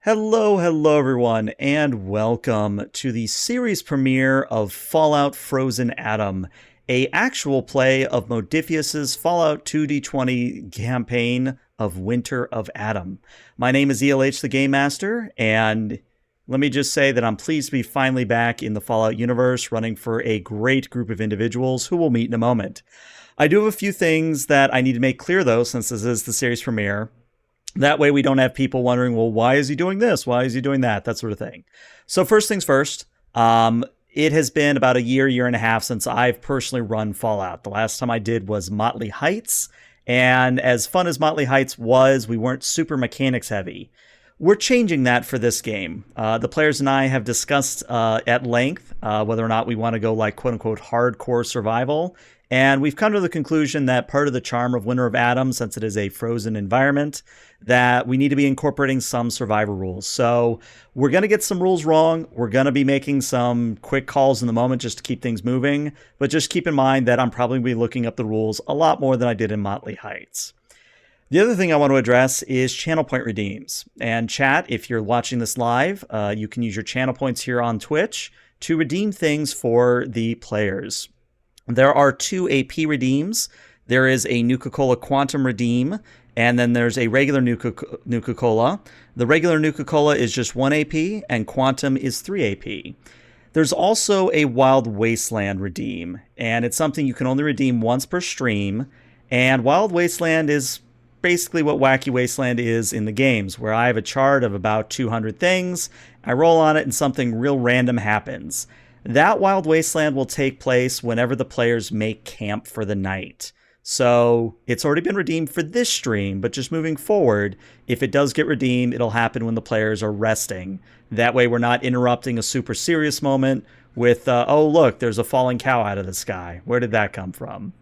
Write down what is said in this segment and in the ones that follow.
Hello everyone, and welcome to the series premiere of Fallout Frozen Atom, a actual play of Modiphius's Fallout 2D20 campaign of Winter of Atom. My name is ELH the Game Master, and let me just say that I'm pleased to be finally back in the Fallout universe, running for a great group of individuals who we'll meet in a moment. I do have a few things that I need to make clear, though, since this is the series premiere. That way we don't have people wondering, well, why is he doing this? Why is he doing that? That sort of thing. So first things first, it has been about a year and a half since I've personally run Fallout. The last time I did was Motley Heights. And as fun as Motley Heights was, we weren't super mechanics heavy. We're changing that for this game. The players and I have discussed at length whether or not we want to go like quote unquote hardcore survival. And we've come to the conclusion that part of the charm of Winter of Atom, since it is a frozen environment, that we need to be incorporating some survivor rules. So we're going to get some rules wrong. We're going to be making some quick calls in the moment just to keep things moving. But just keep in mind that I'm probably going to be looking up the rules a lot more than I did in Motley Heights. The other thing I want to address is channel point redeems. And chat, if you're watching this live, you can use your channel points here on Twitch to redeem things for the players. There are 2 AP redeems. There is a Nuka-Cola Quantum redeem, and then there's a regular Nuka-Cola. The regular Nuka-Cola is just 1 AP, and Quantum is 3 AP. There's also a Wild Wasteland redeem, and it's something you can only redeem once per stream. And Wild Wasteland is basically what Wacky Wasteland is in the games, where I have a chart of about 200 things. I roll on it, and something real random happens. That Wild Wasteland will take place whenever the players make camp for the night. So it's already been redeemed for this stream, but just moving forward, if it does get redeemed, it'll happen when the players are resting. That way we're not interrupting a super serious moment with, oh look, there's a falling cow out of the sky. Where did that come from?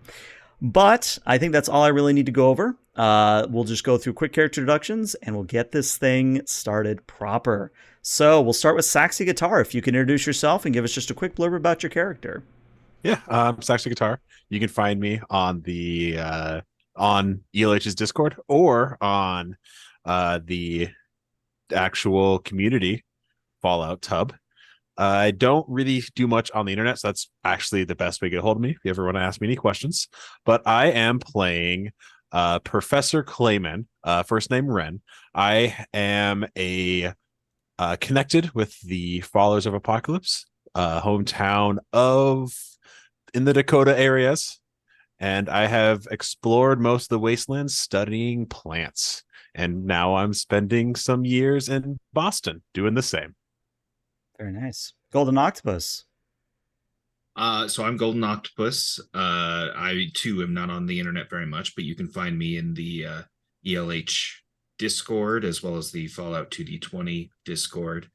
But I think that's all I really need to go over. We'll just go through quick character introductions, and we'll get this thing started proper. So we'll start with Saxy Guitar. If you can introduce yourself and give us just a quick blurb about your character. Yeah, Saxo Guitar. You can find me on the on ELH's Discord or on the actual community Fallout Tub. I don't really do much on the internet, so that's actually the best way to get a hold of me if you ever want to ask me any questions. But I am playing Professor Clayman, first name Ren. I am a connected with the Followers of Apocalypse, hometown of in the Dakota areas, and I have explored most of the wastelands studying plants, and now I'm spending some years in Boston doing the same. Very nice. Golden Octopus. So I'm Golden Octopus. I too am not on the internet very much, but you can find me in the ELH Discord as well as the Fallout 2D20 Discord.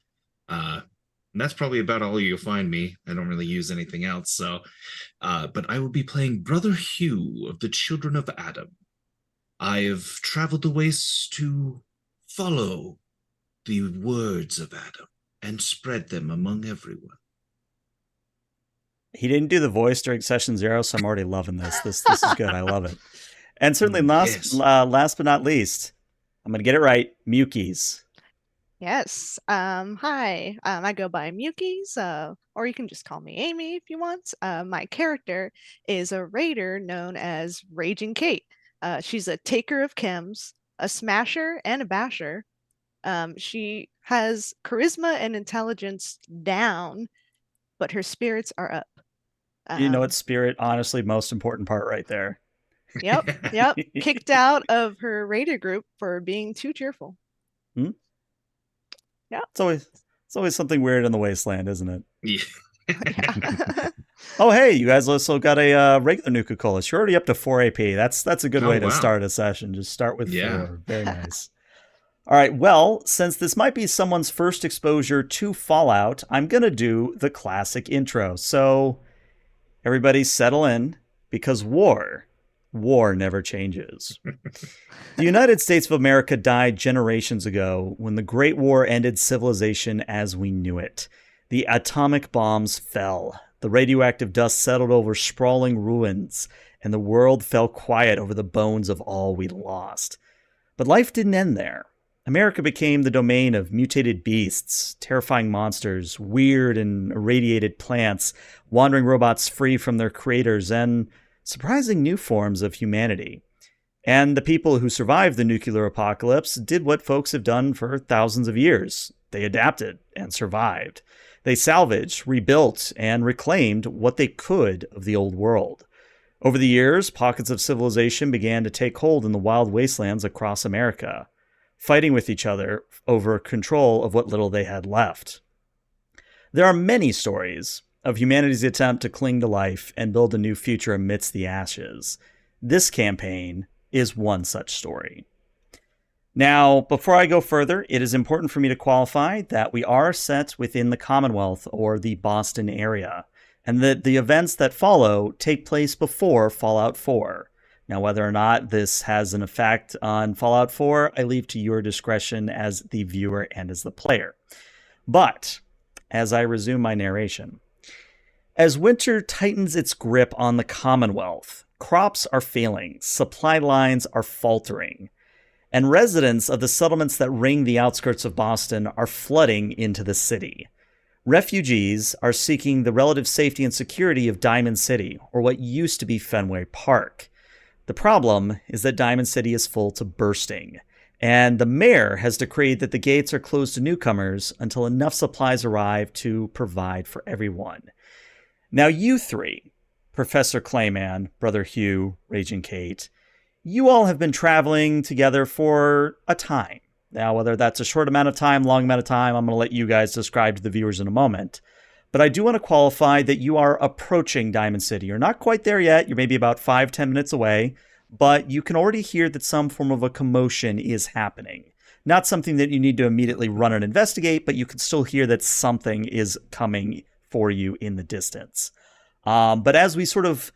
And that's probably about all you'll find me. I don't really use anything else. So, but I will be playing Brother Hugh of the Children of Adam. I have traveled the wastes to follow the words of Adam and spread them among everyone. He didn't do the voice during session 0, so I'm already loving this. This is good. I love it. And certainly last but not least, I'm going to get it right, Mukies. Yes. Hi. I go by Mukies, or you can just call me Amy if you want. My character is a raider known as Raging Kate. She's a taker of chems, a smasher, and a basher. She has charisma and intelligence down, but her spirits are up. You know what, spirit, honestly, most important part right there. Yep. Kicked out of her raider group for being too cheerful. Hmm? Yeah. It's always something weird in the wasteland, isn't it? Yeah. Oh, hey, you guys also got a regular Nuka-Cola. You're already up to 4 AP. That's a good way to start a session. Just start with 4. Very nice. All right, well, since this might be someone's first exposure to Fallout, I'm going to do the classic intro. So everybody settle in, because war never changes. The United States of America died generations ago when the Great War ended civilization as we knew it. The atomic bombs fell. The radioactive dust settled over sprawling ruins, and the world fell quiet over the bones of all we lost. But life didn't end there. America became the domain of mutated beasts, terrifying monsters, weird and irradiated plants, wandering robots free from their creators, and surprising new forms of humanity. And the people who survived the nuclear apocalypse did what folks have done for thousands of years. They adapted and survived. They salvaged, rebuilt, and reclaimed what they could of the old world. Over the years, pockets of civilization began to take hold in the wild wastelands across America, fighting with each other over control of what little they had left. There are many stories of humanity's attempt to cling to life and build a new future amidst the ashes. This campaign is one such story. Now, before I go further, it is important for me to qualify that we are set within the Commonwealth or the Boston area, and that the events that follow take place before Fallout 4. Now, whether or not this has an effect on Fallout 4, I leave to your discretion as the viewer and as the player. But, as I resume my narration, as winter tightens its grip on the Commonwealth, crops are failing, supply lines are faltering, and residents of the settlements that ring the outskirts of Boston are flooding into the city. Refugees are seeking the relative safety and security of Diamond City, or what used to be Fenway Park. The problem is that Diamond City is full to bursting, and the mayor has decreed that the gates are closed to newcomers until enough supplies arrive to provide for everyone. Now you three, Professor Clayman, Brother Hugh, Raging Kate, you all have been traveling together for a time. Now, whether that's a short amount of time, long amount of time, I'm going to let you guys describe to the viewers in a moment. But I do want to qualify that you are approaching Diamond City. You're not quite there yet. You're maybe about 5-10 minutes away, but you can already hear that some form of a commotion is happening. Not something that you need to immediately run and investigate, but you can still hear that something is coming for you in the distance. But as we sort of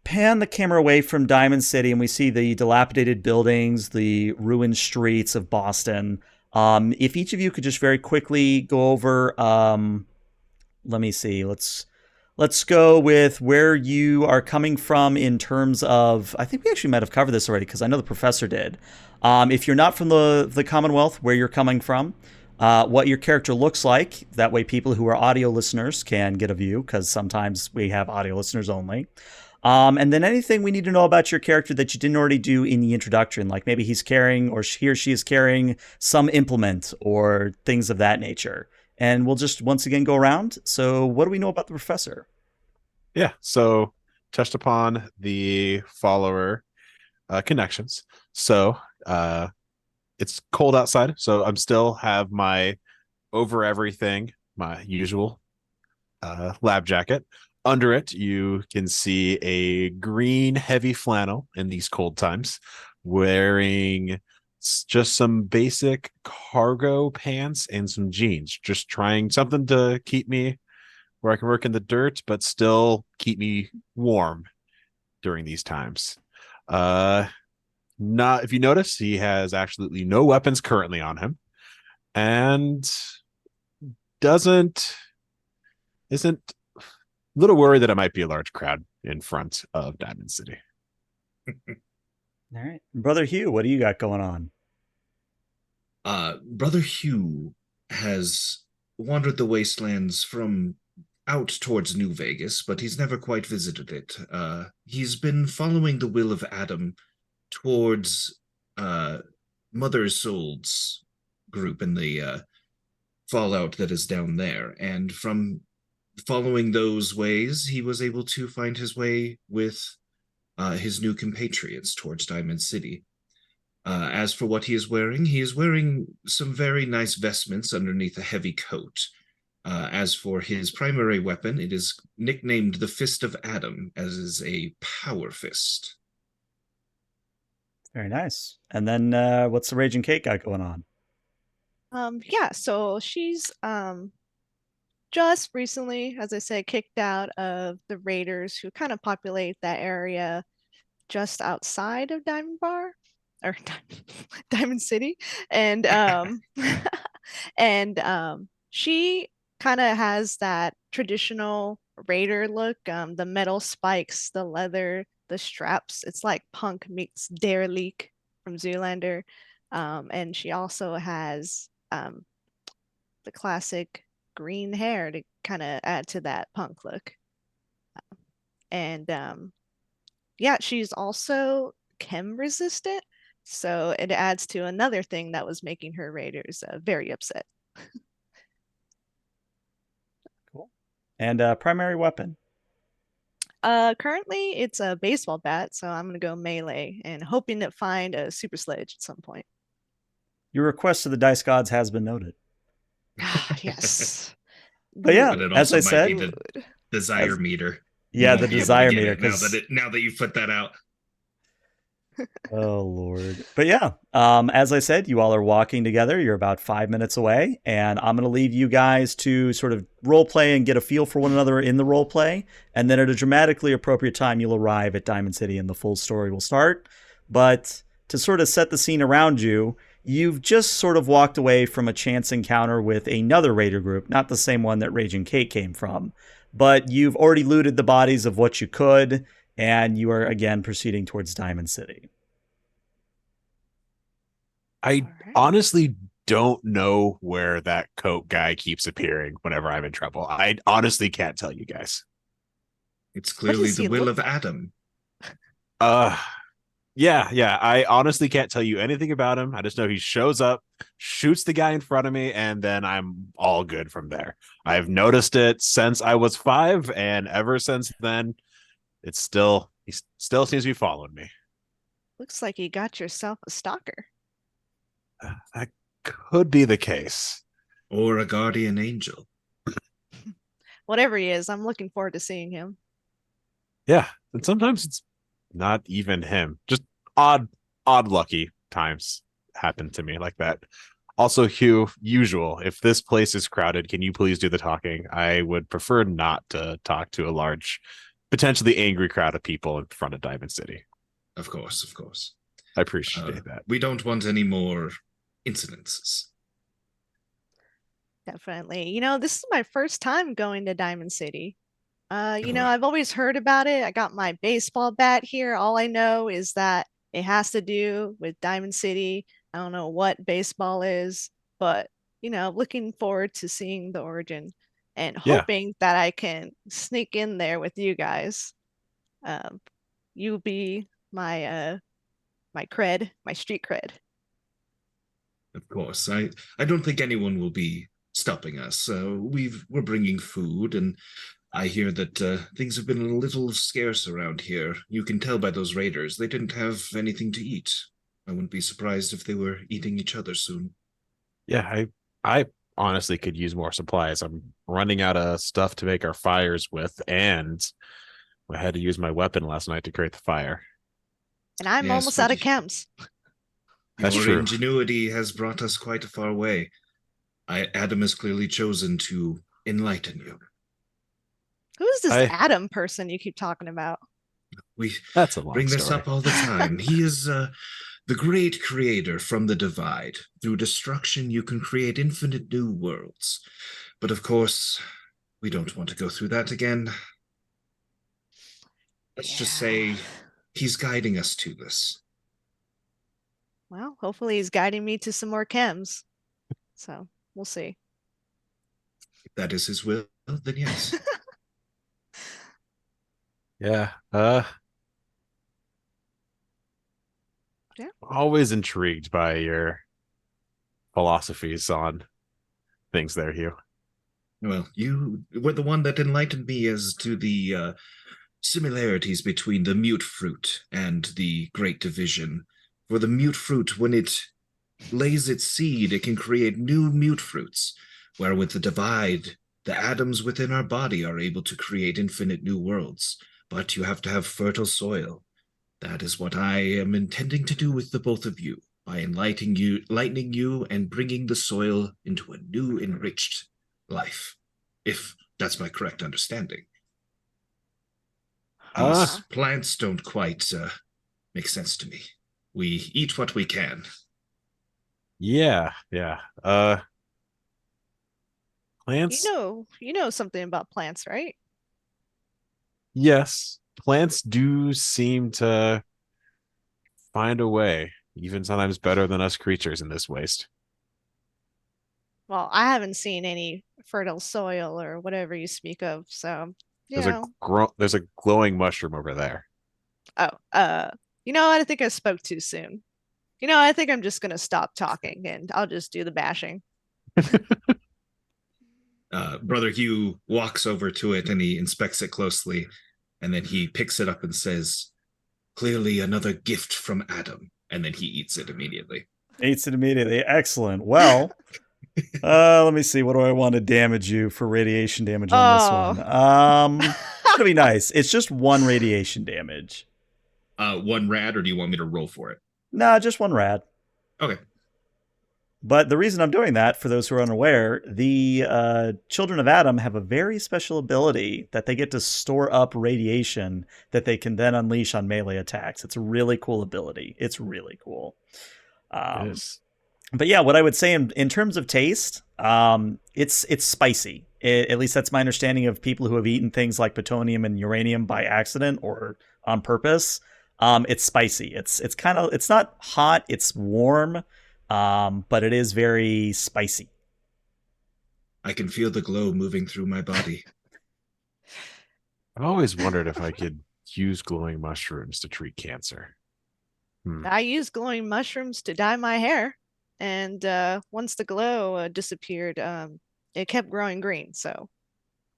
pan the camera away from Diamond City and we see the dilapidated buildings, the ruined streets of Boston, if each of you could just very quickly go over... let me see. Let's go with where you are coming from in terms of... I think we actually might have covered this already because I know the professor did. If you're not from the Commonwealth, where you're coming from, what your character looks like. That way people who are audio listeners can get a view because sometimes we have audio listeners only. And then anything we need to know about your character that you didn't already do in the introduction, like maybe he's carrying or he or she is carrying some implement or things of that nature. And we'll just once again go around. So what do we know about the professor? Yeah, so touched upon the follower connections. So it's cold outside, so I'm still have my over everything, my usual lab jacket. Under it, you can see a green heavy flannel in these cold times, wearing just some basic cargo pants and some jeans, just trying something to keep me where I can work in the dirt, but still keep me warm during these times. Not, if you notice, he has absolutely no weapons currently on him, and isn't a little worried that it might be a large crowd in front of Diamond City. All right. Brother Hugh, what do you got going on? Brother Hugh has wandered the wastelands from out towards New Vegas, but he's never quite visited it. He's been following the will of Adam towards Mother Soul's group in the Fallout that is down there. And from following those ways, he was able to find his way with his new compatriots towards Diamond City. As for what he is wearing some very nice vestments underneath a heavy coat. As for his primary weapon, it is nicknamed the Fist of Adam, as is a power fist. Very nice. And then what's the Raging Kate got going on? Yeah, so she's just recently, as I said, kicked out of the raiders who kind of populate that area just outside of Diamond Bar or Diamond City. And she kind of has that traditional raider look, the metal spikes, the leather, the straps. It's like punk meets Derelict from Zoolander. And she also has the classic green hair to kind of add to that punk look. And yeah, she's also chem resistant. So it adds to another thing that was making her raiders very upset. Cool. And primary weapon. Currently it's a baseball bat, so I'm gonna go melee and hoping to find a super sledge at some point. Your request to the dice gods has been noted. Ah, yes. But yeah, But it as also I might said, be the desire as- meter. yeah, You the won't be able to desire get meter, it now because now that you've put that out. oh Lord. But yeah, as I said, you all are walking together. You're about 5 minutes away, and I'm going to leave you guys to sort of role play and get a feel for one another in the role play, and then at a dramatically appropriate time, you'll arrive at Diamond City, and the full story will start. But to sort of set the scene around you, you've just sort of walked away from a chance encounter with another raider group, not the same one that Raging Kate came from, but you've already looted the bodies of what you could, and you are again proceeding towards Diamond City. I All right. honestly don't know where that coat guy keeps appearing whenever I'm in trouble. I honestly can't tell you guys. It's clearly does the he will look of like? Adam. Yeah. I honestly can't tell you anything about him. I just know he shows up, shoots the guy in front of me, and then I'm all good from there. I've noticed it since I was 5, and ever since then, he still seems to be following me. Looks like you got yourself a stalker. That could be the case. Or a guardian angel. Whatever he is, I'm looking forward to seeing him. Yeah, and sometimes it's not even him. Just odd lucky times happen to me like that. Also, Hugh, usual. If this place is crowded, can you please do the talking? I would prefer not to talk to a large, potentially angry crowd of people in front of Diamond City. Of course, of course. I appreciate that. We don't want any more incidences. Definitely. This is my first time going to Diamond City. Oh, I've always heard about it. I got my baseball bat here. All I know is that it has to do with Diamond City. I don't know what baseball is, but looking forward to seeing the origin and Yeah. hoping that I can sneak in there with you guys. You be my cred, my street cred. Of course. I don't think anyone will be stopping us. We're bringing food, and I hear that things have been a little scarce around here. You can tell by those raiders. They didn't have anything to eat. I wouldn't be surprised if they were eating each other soon. Yeah, I honestly could use more supplies. I'm running out of stuff to make our fires with, and I had to use my weapon last night to create the fire. And I'm Yes, almost out of but chems. That's your true. ingenuity has brought us quite a far way. Adam has clearly chosen to enlighten you. Who is this I Adam person you keep talking about? We That's a long bring this story. up all the time. He is the great creator from the divide. Through destruction, you can create infinite new worlds. But of course, we don't want to go through that again. Let's just say he's guiding us to this. Well, hopefully he's guiding me to some more chems. So we'll see. If that is his will, then yes. Yeah. Yeah. Always intrigued by your philosophies on things there, Hugh. Well, you were the one that enlightened me as to the similarities between the mute fruit and the Great Division. For the mute fruit, when it lays its seed, it can create new mute fruits, where with the divide, the atoms within our body are able to create infinite new worlds. But you have to have fertile soil. That is what I am intending to do with the both of you, by enlightening you and bringing the soil into a new enriched life, if that's my correct understanding. These plants don't quite make sense to me. We eat what we can. Yeah. Plants. You know something about plants, right? Yes. Plants do seem to find a way. Even sometimes better than us creatures in this waste. Well, I haven't seen any fertile soil or whatever you speak of, so There's a there's a glowing mushroom over there. Oh, you know what? I think I spoke too soon. You know, I think I'm just gonna stop talking and I'll just do the bashing. Brother Hugh walks over to it and he inspects it closely, and then he picks it up and says, "Clearly another gift from Adam." And then he eats it immediately. Eats it immediately. Excellent. Well, let me see. What do I want to damage you for radiation damage on this one? It's gonna be nice. It's just 1 radiation damage. One rad, or do you want me to roll for it? Nah, just 1 rad. Okay. But the reason I'm doing that, for those who are unaware, the Children of Adam have a very special ability that they get to store up radiation that they can then unleash on melee attacks. It's a really cool ability. It's really cool. But yeah, what I would say in terms of taste, it's spicy. At least that's my understanding of people who have eaten things like plutonium and uranium by accident or on purpose. It's spicy. It's not hot. It's warm. But it is very spicy. I can feel the glow moving through my body. I've always wondered if I could use glowing mushrooms to treat cancer. I used glowing mushrooms to dye my hair, and once the glow disappeared, it kept growing green. So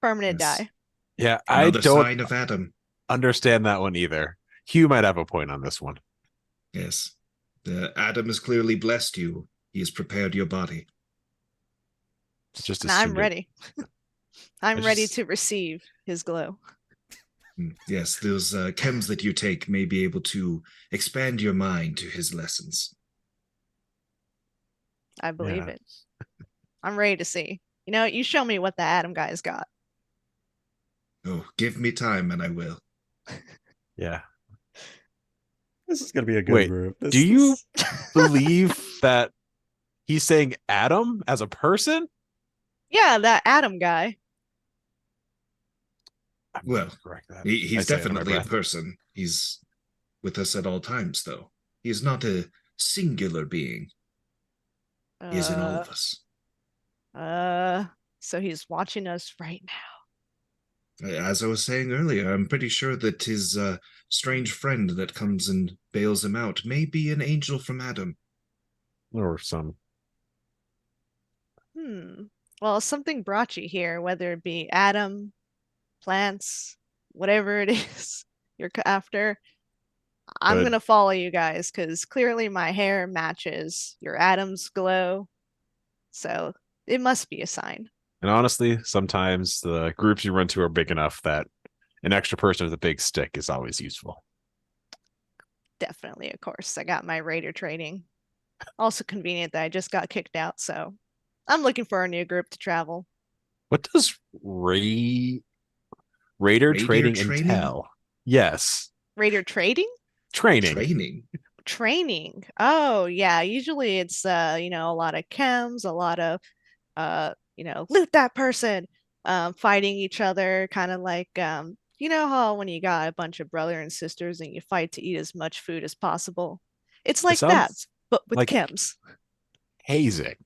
permanent dye. Yeah, Another I don't sign of Adam. understand that one either. Hugh might have a point on this one. Yes. Adam has clearly blessed you. He has prepared your body. Just I'm ready. I'm ready to receive his glow. Yes, those chems that you take may be able to expand your mind to his lessons. I believe it. I'm ready to see. You know, you show me what the Adam guy's got. Oh, give me time and I will. Yeah. This is going to be a good group. Do you believe that he's saying Adam as a person? Yeah, that Adam guy. Well, he's definitely a person. He's with us at all times, though. He is not a singular being. He is in all of us. So he's watching us right now. As I was saying earlier, I'm pretty sure that his strange friend that comes and bails him out may be an angel from Adam. Or some. Well, something brought you here, whether it be Adam, plants, whatever it is you're after. I'm going to follow you guys because clearly my hair matches your Adam's glow. So it must be a sign. And honestly, sometimes the groups you run to are big enough that an extra person with a big stick is always useful. Definitely, of course. I got my raider training. Also convenient that I just got kicked out, so I'm looking for a new group to travel. What does raider training entail? Yes. Raider trading? Training. Oh, yeah. Usually it's a lot of chems, a lot of loot that person, fighting each other, kind of like you know how when you got a bunch of brother and sisters and you fight to eat as much food as possible? It's like that, but with like chems. Hazing.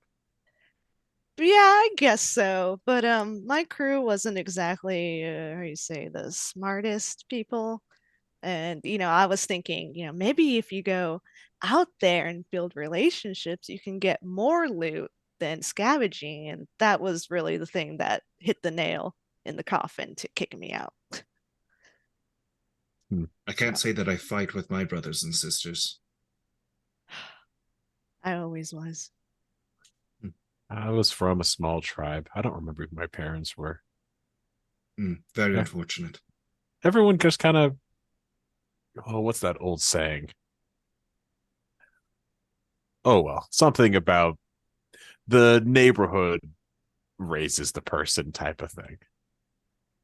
Yeah, I guess so. But my crew wasn't exactly how you say the smartest people. And I was thinking, maybe if you go out there and build relationships, you can get more loot than scavenging. And that was really the thing that hit the nail in the coffin to kick me out. I can't say that I fight with my brothers and sisters. I always was. I was from a small tribe. I don't remember who my parents were. Very unfortunate. Everyone just kind of, what's that old saying? Oh, well, something about the neighborhood raises the person type of thing.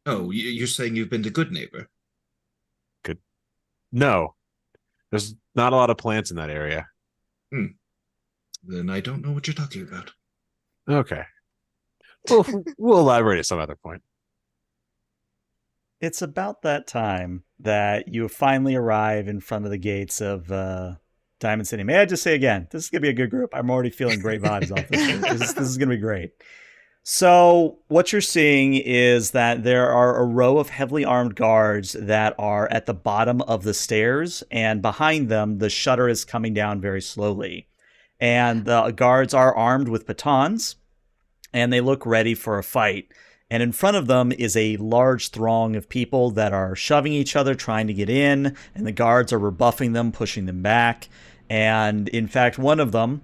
Oh, you're saying you've been to Good Neighbor? Good. No, there's not a lot of plants in that area. Then I don't know what you're talking about. Okay. We'll elaborate at some other point. It's about that time that you finally arrive in front of the gates of Diamond City. May I just say again, this is going to be a good group. I'm already feeling great vibes off this group. This is going to be great. So what you're seeing is that there are a row of heavily armed guards that are at the bottom of the stairs, and behind them, the shutter is coming down very slowly. And the guards are armed with batons, and they look ready for a fight. And in front of them is a large throng of people that are shoving each other, trying to get in, and the guards are rebuffing them, pushing them back. And in fact, one of them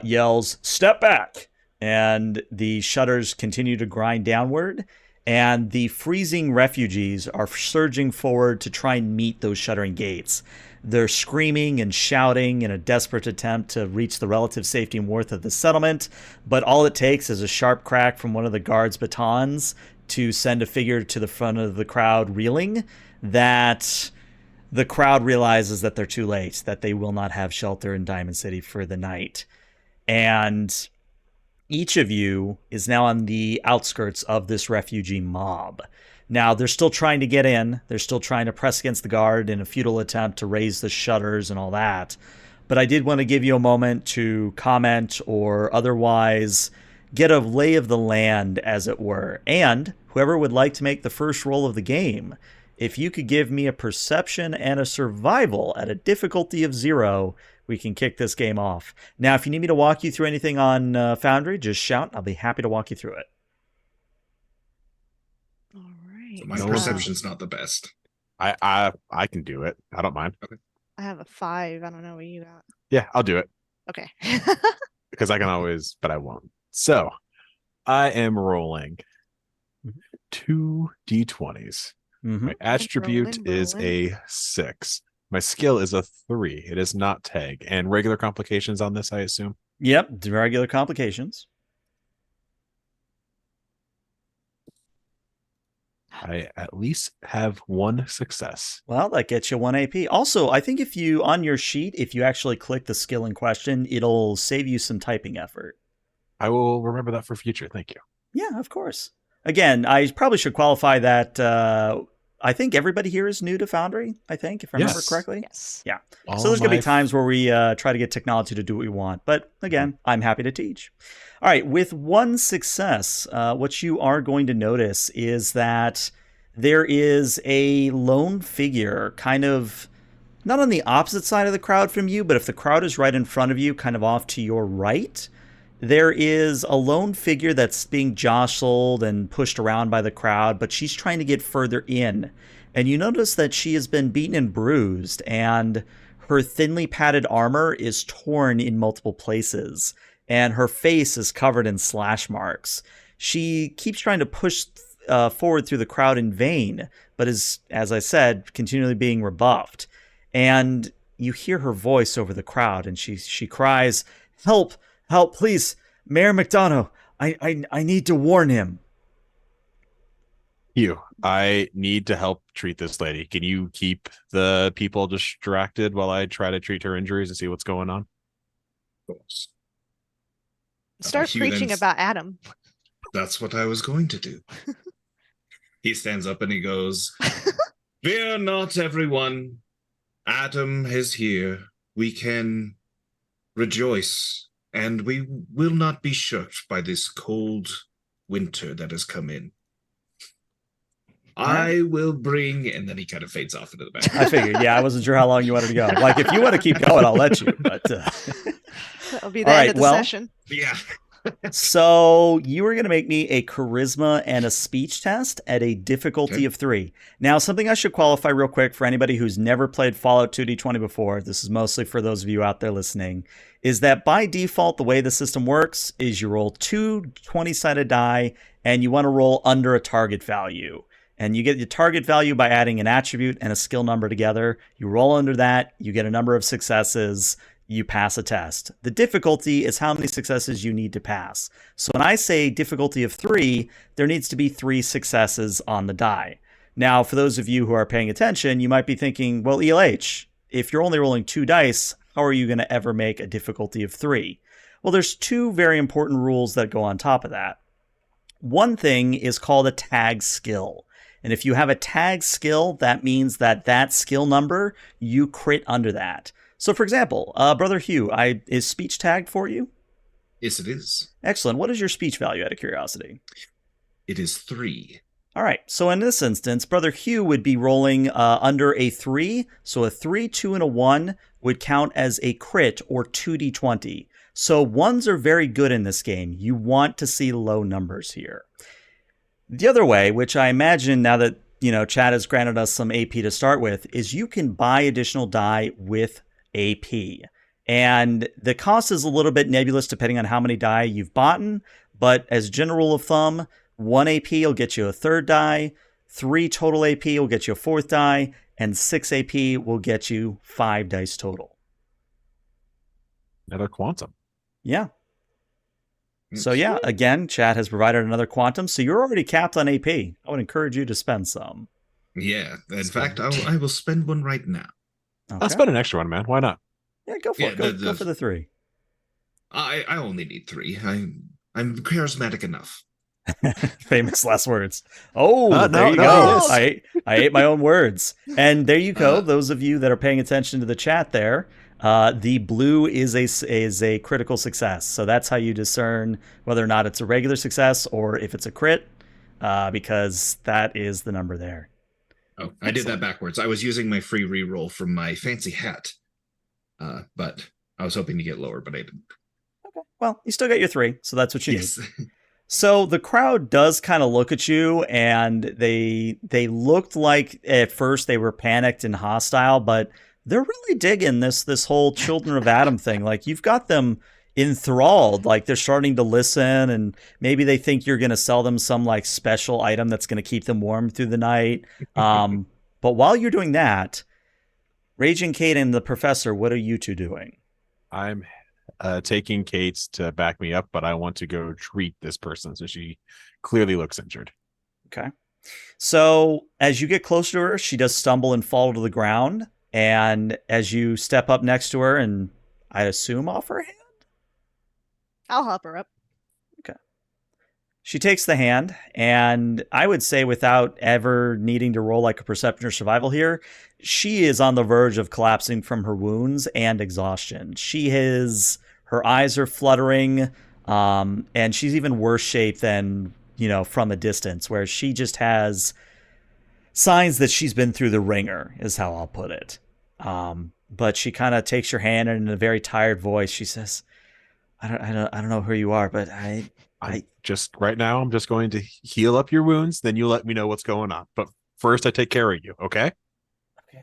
yells, "Step back!" And the shutters continue to grind downward, and the freezing refugees are surging forward to try and meet those shuttering gates. They're screaming and shouting in a desperate attempt to reach the relative safety and worth of the settlement, but all it takes is a sharp crack from one of the guards' batons to send a figure to the front of the crowd reeling, that the crowd realizes that they're too late, that they will not have shelter in Diamond City for the night. And each of you is now on the outskirts of this refugee mob. Now, they're still trying to get in. They're still trying to press against the guard in a futile attempt to raise the shutters and all that. But I did want to give you a moment to comment or otherwise get a lay of the land, as it were. And whoever would like to make the first roll of the game, if you could give me a perception and a survival at a difficulty of 0, we can kick this game off. Now, if you need me to walk you through anything on Foundry, just shout. I'll be happy to walk you through it. All right. So my No perception's not the best. I can do it. I don't mind. I have a 5. I don't know what you got. Yeah, I'll do it Okay. because I can always, but I won't. So I am rolling 2 d20s. Mm-hmm. My attribute is rolling. a 6. My skill is a 3. It is not tag. And regular complications on this, I assume? Yep, regular complications. I at least have 1 success. Well, that gets you 1 AP. Also, I think if you, on your sheet, if you actually click the skill in question, it'll save you some typing effort. I will remember that for future. Thank you. Yeah, of course. Again, I probably should qualify that I think everybody here is new to Foundry, I think, if I remember Yes. correctly. Yes. Yeah. All So there's going to my be times where we try to get technology to do what we want. But again, I'm happy to teach. All right. With 1 success, what you are going to notice is that there is a lone figure kind of not on the opposite side of the crowd from you, but if the crowd is right in front of you, kind of off to your right, there is a lone figure that's being jostled and pushed around by the crowd, but she's trying to get further in. And you notice that she has been beaten and bruised, and her thinly padded armor is torn in multiple places, and her face is covered in slash marks. She keeps trying to push forward through the crowd in vain, but is, as I said, continually being rebuffed. And you hear her voice over the crowd, and she cries, "Help! Help, please! Mayor McDonough, I need to warn him." I need to help treat this lady. Can you keep the people distracted while I try to treat her injuries and see what's going on? Of course. Start Hugh preaching then- about Adam. That's what I was going to do. He stands up and he goes, "Fear not, everyone. Adam is here. We can rejoice, and we will not be shook by this cold winter that has come in. I will bring," and then he kind of fades off into the back. I figured, yeah, I wasn't sure how long you wanted to go. Like, if you want to keep going, I'll let you. But That'll be the All end right, of the well- session. Yeah. So you are going to make me a charisma and a speech test at a difficulty Okay. of 3. Now, something I should qualify real quick for anybody who's never played Fallout 2D20 before, this is mostly for those of you out there listening, is that by default, the way the system works is you roll 2 20-sided die, and you want to roll under a target value. And you get your target value by adding an attribute and a skill number together. You roll under that, you get a number of successes, you pass a test. The difficulty is how many successes you need to pass. So when I say difficulty of 3, there needs to be 3 successes on the die. Now, for those of you who are paying attention, you might be thinking, well, ELH, if you're only rolling 2 dice, how are you going to ever make a difficulty of 3? Well, there's 2 very important rules that go on top of that. One thing is called a tag skill. And if you have a tag skill, that means that skill number, you crit under that. So, for example, Brother Hugh, is speech tagged for you? Yes, it is. Excellent. What is your speech value, out of curiosity? It is 3. All right. So in this instance, Brother Hugh would be rolling under a 3. So a 3, 2, and a 1 would count as a crit or 2d20. So 1s are very good in this game. You want to see low numbers here. The other way, which I imagine now that Chad has granted us some AP to start with, is you can buy additional die with AP. And the cost is a little bit nebulous depending on how many die you've bought, but as a general rule of thumb, 1 AP will get you a 3rd die, 3 total AP will get you a 4th die, and 6 AP will get you 5 dice total. Another quantum. Yeah. So yeah, again, Chad has provided another quantum, so you're already capped on AP. I would encourage you to spend some. Yeah, in fact, I will spend one right now. Okay. I'll spend an extra one, man. Why not? Yeah, go for it. Go for the 3. I only need 3. I'm charismatic enough. Famous last words. Oh, there you go. no. I ate my own words. And there you go. Those of you that are paying attention to the chat there, the blue is a critical success. So that's how you discern whether or not it's a regular success or if it's a crit, because that is the number there. Oh, I did that backwards. I was using my free reroll from my fancy hat, but I was hoping to get lower, but I didn't. Okay. Well, you still got your 3, so that's what you Yes. need. So the crowd does kind of look at you, and they looked like at first they were panicked and hostile, but they're really digging this whole Children of Adam thing. Like, you've got them enthralled. Like, they're starting to listen, and maybe they think you're going to sell them some like special item that's going to keep them warm through the night. But while you're doing that, Raging Kate and the Professor, what are you two doing? I'm taking Kate to back me up, but I want to go treat this person so she clearly looks injured. Okay. So as you get closer to her, she does stumble and fall to the ground. And as you step up next to her and I assume offer a hand? I'll help her up. Okay. She takes the hand, and I would say without ever needing to roll like a perception or survival here, she is on the verge of collapsing from her wounds and exhaustion. Her eyes are fluttering, and she's even worse shape than, from a distance, where she just has signs that she's been through the ringer, is how I'll put it. But she kind of takes your hand, and in a very tired voice, she says, I don't know who you are, but I just right now, I'm just going to heal up your wounds. Then you let me know what's going on. But first, I take care of you. Okay.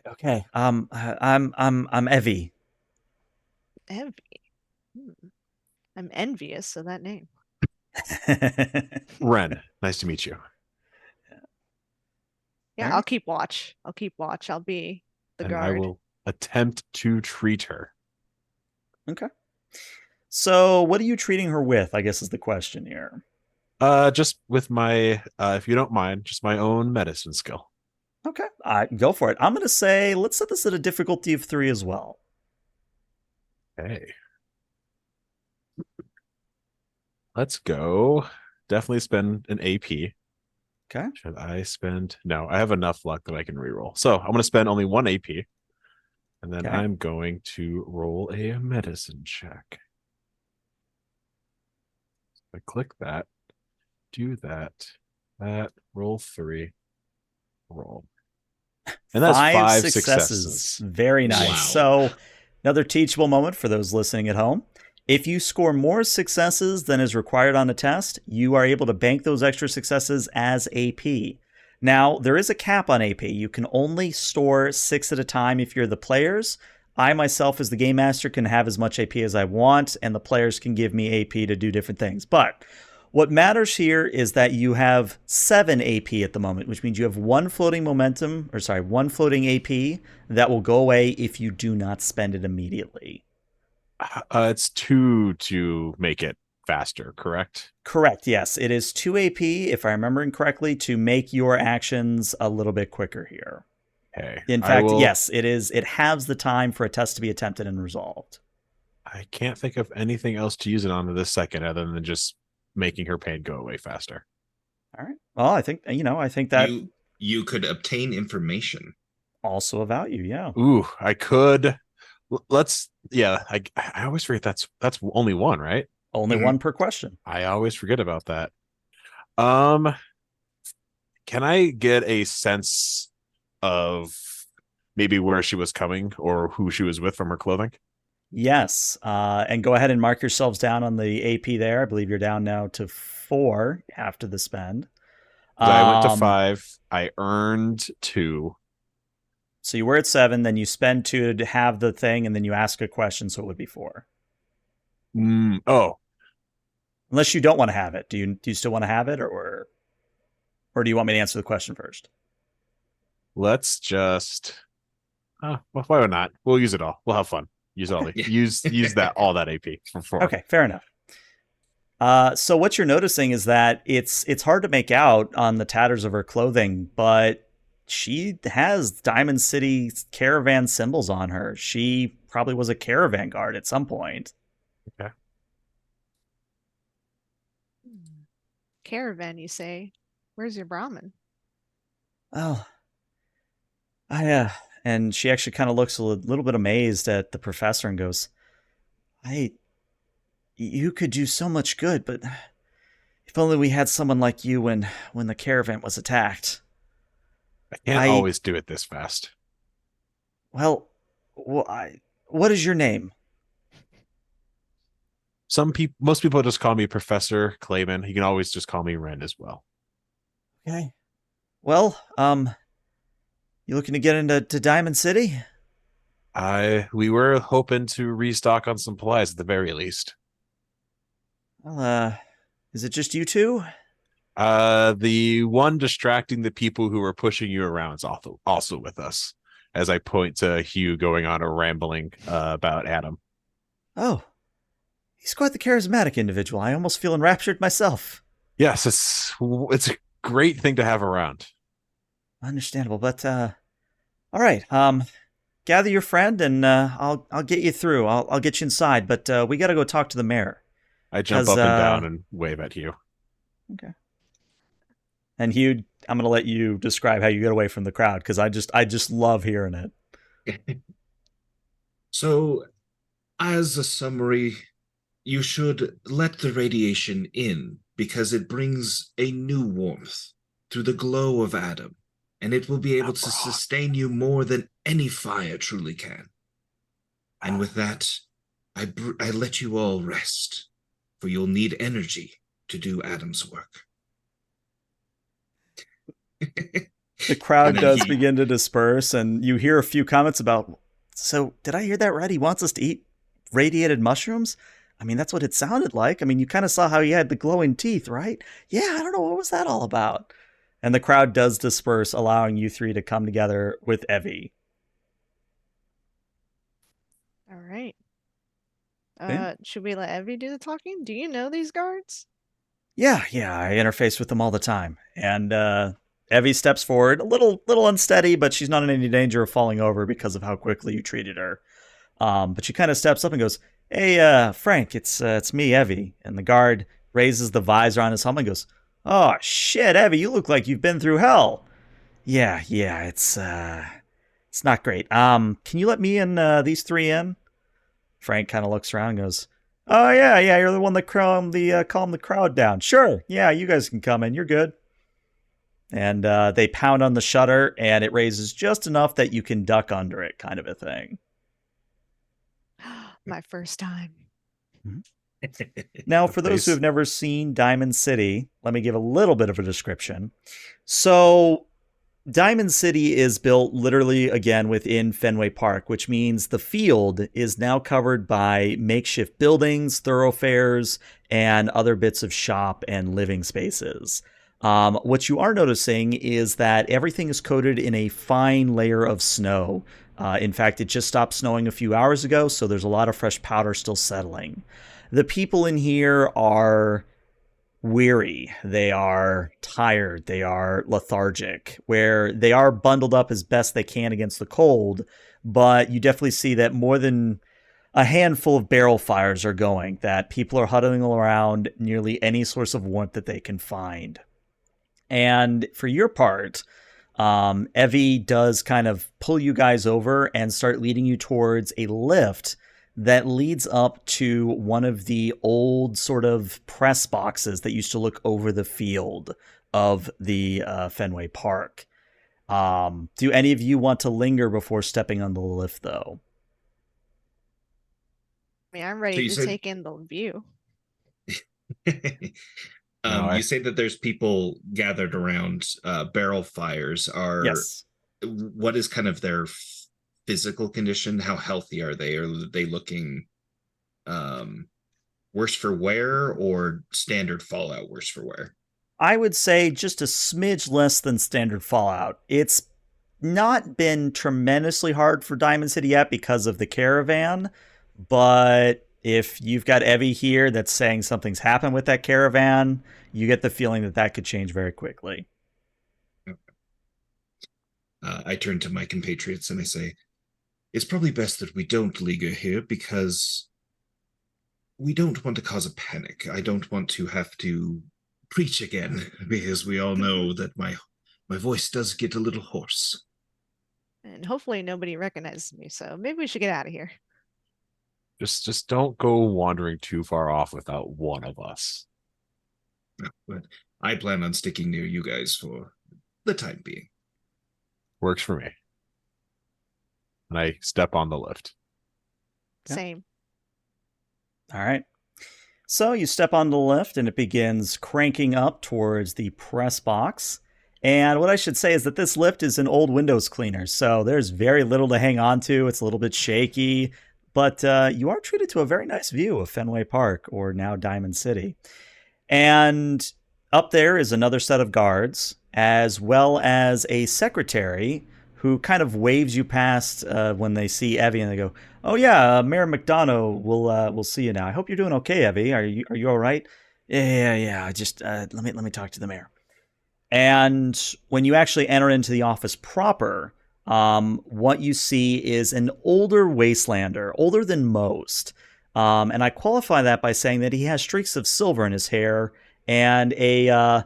Okay. I'm Evie. Evie. I'm envious of that name. Ren, nice to meet you. Yeah, All right. I'll keep watch. I'll be the And guard. I will attempt to treat her. Okay. So what are you treating her with, I guess is the question here. Just with my, if you don't mind, just my own medicine skill. Okay. Go for it. I'm going to say, let's set this at a difficulty of 3 as well. Okay. Let's go. Definitely spend an AP. Okay. Should I spend? No, I have enough luck that I can reroll. So I'm going to spend only 1 AP. And then Okay. I'm going to roll a medicine check. So I click that, do that, roll 3, roll. And that's 5 successes. Very nice. Wow. So another teachable moment for those listening at home. If you score more successes than is required on a test, you are able to bank those extra successes as AP. Now, there is a cap on AP. You can only store 6 at a time if you're the players. I myself, as the game master, can have as much AP as I want, and the players can give me AP to do different things. But what matters here is that you have 7 AP at the moment, which means you have 1 floating one floating AP that will go away if you do not spend it immediately. It's 2 to make it faster, correct? Correct, yes. It is 2 AP, if I remember correctly, to make your actions a little bit quicker here. Okay. In fact, yes, it is. It halves the time for a test to be attempted and resolved. I can't think of anything else to use it on this second other than just making her pain go away faster. All right. Well, I think that you could obtain information. also a value, yeah. Ooh, I could, Let's. Yeah, I always forget that's only one, right? Only Mhm. one per question. I always forget about that. Um, can I get a sense of maybe where she was coming or who she was with from her clothing? Yes. And go ahead and mark yourselves down on the AP there. I believe you're down now to 4 after the spend. Because I went to Um, 5, I earned 2. so you were at 7, then you spend 2 to have the thing, and then you ask a question, so it would be 4. Oh, Unless you don't want to have it. Do you still want to have it, or do you want me to answer the question first? let's just. Well, why not? We'll use it all. We'll have fun. Use all the Yeah. use that all that AP from 4. Okay, fair enough. So what you're noticing is that it's hard to make out on the tatters of her clothing, but she has Diamond City caravan symbols on her. She probably was a caravan guard at some point. Okay. Caravan, you say? Where's your Brahmin? Oh, and she actually kind of looks a little bit amazed at the professor and goes, "I, you could do so much good, but if only we had someone like you when the caravan was attacked." I can't I always do it this fast. well, what is your name? Most people just call me Professor Clayman. You can always just call me Ren as well. Okay. Well, you looking to get into Diamond City? We were hoping to restock on supplies at the very least. Well, is it just you two? The one distracting the people who were pushing you around is also with us. As I point to Hugh going on a rambling about Adam. Oh, he's quite the charismatic individual. I almost feel enraptured myself. Yes, it's a great thing to have around. Understandable, but all right. Gather your friend, and I'll get you through. I'll get you inside, but we got to go talk to the mayor. I jump 'Cause, up and down and wave at Hugh. Okay. And Hugh, I'm gonna let you describe how you get away from the crowd because I just love hearing it. So, as a summary, you should let the radiation in because it brings a new warmth through the glow of Adam, and it will be able to sustain you more than any fire truly can. And with that, I let you all rest, for you'll need energy to do Adam's work. The crowd And then does he- begin to disperse, and you hear a few comments about. So, did I hear that right? He wants us to eat radiated mushrooms? I mean, that's what it sounded like. I mean, you kind of saw how he had the glowing teeth, right? Yeah, I don't know. What was that all about? And the crowd does disperse, allowing you three to come together with Evie. All right. Yeah. Should we let Evie do the talking? Do you know these guards? Yeah, I interface with them all the time. And Evie steps forward, a little unsteady, but she's not in any danger of falling over because of how quickly you treated her. But she kind of steps up and goes, "Hey, Frank, it's me, Evie." And the guard raises the visor on his helmet and goes, "Oh shit, Evie, you look like you've been through hell." Yeah, it's not great. Can you let me and these three in? Frank kind of looks around and goes, "Oh yeah, you're the one that calmed the crowd down. Sure, yeah, you guys can come in. You're good." And they pound on the shutter, and it raises just enough that you can duck under it, kind of a thing. My first time. Now, The for those who place- have never seen Diamond City, let me give a little bit of a description. So, Diamond City is built literally again within Fenway Park, which means the field is now covered by makeshift buildings, thoroughfares, and other bits of shop and living spaces. What you are noticing is that everything is coated in a fine layer of snow. In fact, it just stopped snowing a few hours ago, so there's a lot of fresh powder still settling. The people in here are weary, they are tired, they are lethargic, where they are bundled up as best they can against the cold, but you definitely see that more than a handful of barrel fires are going, that people are huddling around nearly any source of warmth that they can find. And for your part, Evie does kind of pull you guys over and start leading you towards a lift that leads up to one of the old sort of press boxes that used to look over the field of the Fenway Park. Do any of you want to linger before stepping on the lift, though? I mean, I'm ready to take in the view. You say that there's people gathered around barrel fires. Yes. What is kind of their physical condition? How healthy are they? Are they looking worse for wear or standard Fallout worse for wear? I would say just a smidge less than standard Fallout. It's not been tremendously hard for Diamond City yet because of the caravan, but if you've got Evie here that's saying something's happened with that caravan, you get the feeling that that could change very quickly. Okay. I turn to my compatriots and I say, it's probably best that we don't linger here because we don't want to cause a panic. I don't want to have to preach again because we all know that my voice does get a little hoarse. And hopefully nobody recognizes me, so maybe we should get out of here. Just don't go wandering too far off without one of us. No, but I plan on sticking near you guys for the time being. Works for me. And I step on the lift. Yeah. Same. All right. So you step on the lift and it begins cranking up towards the press box. And what I should say is that this lift is an old windows cleaner, so there's very little to hang on to. It's a little bit shaky, but you are treated to a very nice view of Fenway Park, or now Diamond City. And up there is another set of guards, as well as a secretary who kind of waves you past when they see Evie, and they go, "Oh yeah, Mayor McDonough will see you now. I hope you're doing okay, Evie. Are you all right?" Yeah. Just let me talk to the mayor. And when you actually enter into the office proper, what you see is an older Wastelander, older than most. And I qualify that by saying that he has streaks of silver in his hair and a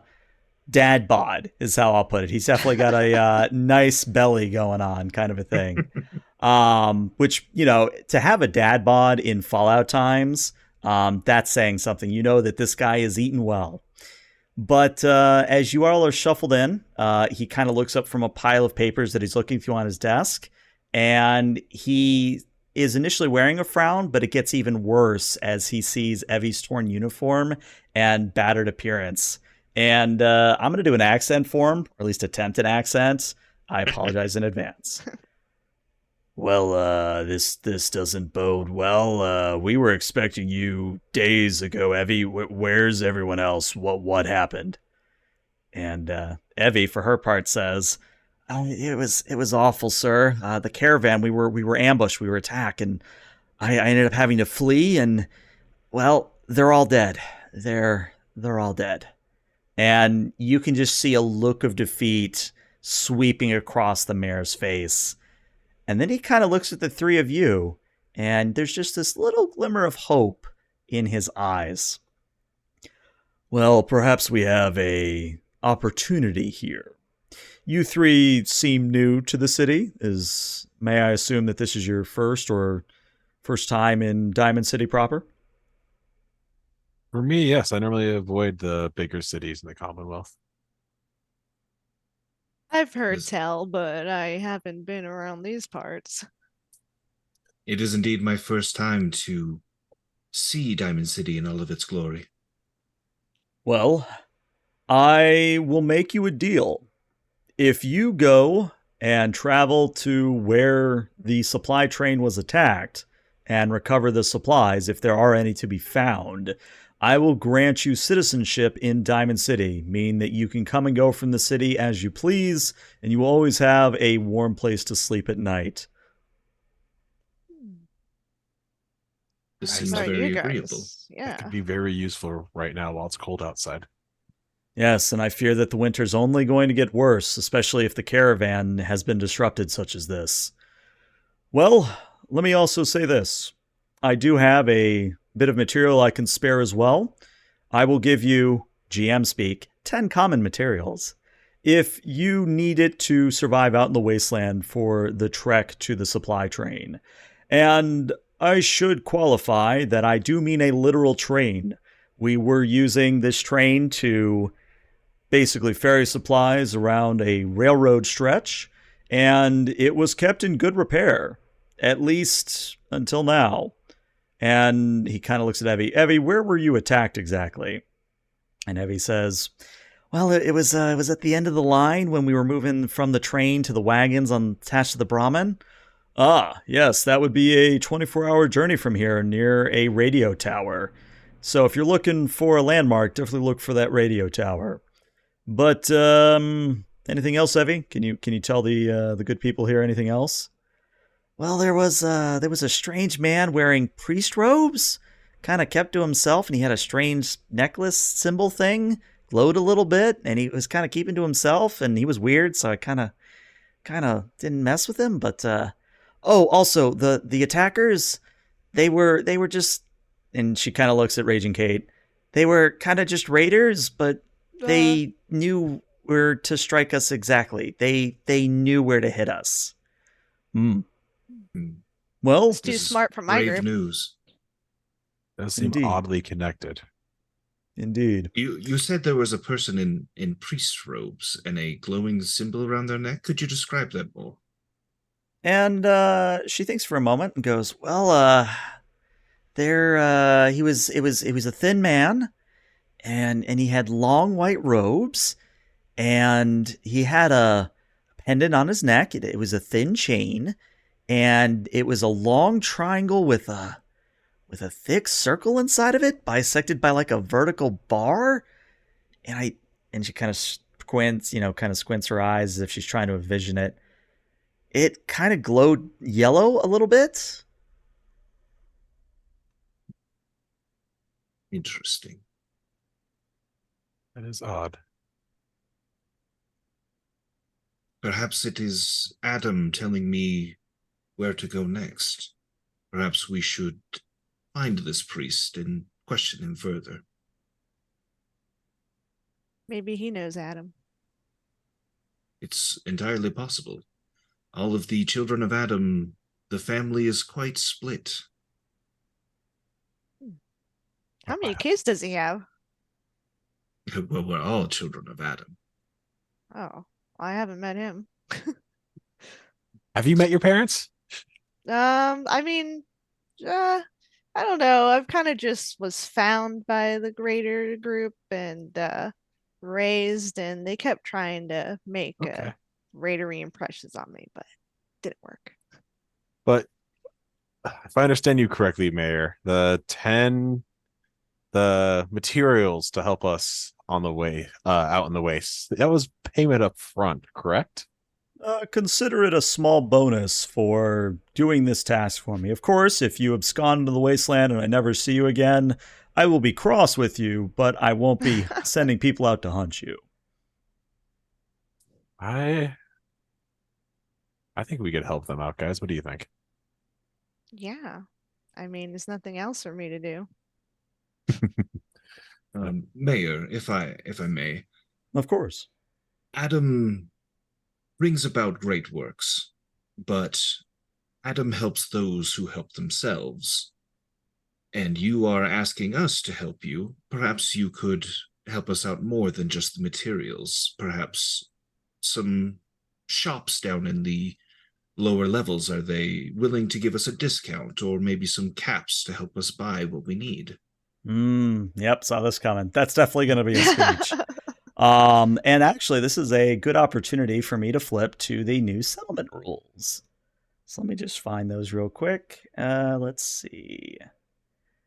dad bod, is how I'll put it. He's definitely got a nice belly going on, kind of a thing. Which, to have a dad bod in Fallout times, that's saying something. You know that this guy is eating well. But as you all are shuffled in, he kind of looks up from a pile of papers that he's looking through on his desk, and he is initially wearing a frown, but it gets even worse as he sees Evie's torn uniform and battered appearance. And I'm going to do an accent for him, or at least attempt an accent. I apologize in advance. Well, this doesn't bode well. We were expecting you days ago, Evie. Where's everyone else? What happened? And Evie, for her part, says, "Oh, it was awful, sir. The caravan, we were ambushed, we were attacked, and I ended up having to flee. And well, they're all dead. They're all dead." And you can just see a look of defeat sweeping across the mayor's face. And then he kind of looks at the three of you, and there's just this little glimmer of hope in his eyes. "Well, perhaps we have a opportunity here. You three seem new to the city. May I assume that this is your first time in Diamond City proper?" For me, yes. I normally avoid the bigger cities in the Commonwealth. I've heard tell, but I haven't been around these parts. It is indeed my first time to see Diamond City in all of its glory. "Well, I will make you a deal. If you go and travel to where the supply train was attacked and recover the supplies, if there are any to be found, I will grant you citizenship in Diamond City, meaning that you can come and go from the city as you please, and you will always have a warm place to sleep at night." This seems very agreeable. Yeah. That could be very useful right now while it's cold outside. Yes, and I fear that the winter's only going to get worse, especially if the caravan has been disrupted such as this. Well, let me also say this. I do have a bit of material I can spare as well. I will give you, GM speak, 10 common materials. if you need it to survive out in the wasteland for the trek to the supply train. And I should qualify that I do mean a literal train. We were using this train to basically ferry supplies around a railroad stretch, and it was kept in good repair, at least until now. And he kind of looks at Evie. Evie, where were you attacked exactly? And Evie says, well, it was at the end of the line when we were moving from the train to the wagons attached to the Brahmin. Ah, yes, that would be a 24-hour journey from here near a radio tower. So if you're looking for a landmark, definitely look for that radio tower. But anything else, Evie? Can you tell the good people here anything else? Well, there was a strange man wearing priest robes, kind of kept to himself, and he had a strange necklace symbol thing, glowed a little bit, and he was kind of keeping to himself, and he was weird, so I kind of didn't mess with him. But also the attackers, they were just, and she kind of looks at Raging Kate. They were kind of just raiders, but they knew where to strike us exactly. They knew where to hit us. Well, It's too smart for my grave group. news. Does seem Indeed. oddly connected. Indeed. You said there was a person in priest robes and a glowing symbol around their neck. Could you describe that more? And she thinks for a moment and goes, "Well, he was a thin man, and he had long white robes, and he had a pendant on his neck. It was a thin chain, and it was a long triangle with a thick circle inside of it, bisected by like a vertical bar." And she kind of squints her eyes as if she's trying to envision it. It kind of glowed yellow a little bit. Interesting. That is odd. Perhaps it is Adam telling me where to go next. Perhaps we should find this priest and question him further. Maybe he knows Adam. It's entirely possible. All of the children of Adam, the family is quite split. How many kids does he have? Well, we're all children of Adam. Oh, I haven't met him. Have you met your parents? I mean, I don't know. I've kind of just was found by the greater group and raised, and they kept trying to make Okay. raidery impressions on me, but it didn't work. But if I understand you correctly, Mayor, the materials to help us on the way, out in the waste, that was payment up front, correct? Consider it a small bonus for doing this task for me. Of course, if you abscond into the wasteland and I never see you again, I will be cross with you, but I won't be sending people out to hunt you. I think we could help them out, guys. What do you think? Yeah. I mean, there's nothing else for me to do. Mayor, if I may, Of course. Adam brings about great works, but Adam helps those who help themselves. And you are asking us to help you. Perhaps you could help us out more than just the materials. Perhaps some shops down in the lower levels, are they willing to give us a discount, or maybe some caps to help us buy what we need? Yep, saw this coming. That's definitely going to be a speech. And actually, this is a good opportunity for me to flip to the new settlement rules. So let me just find those real quick. Let's see.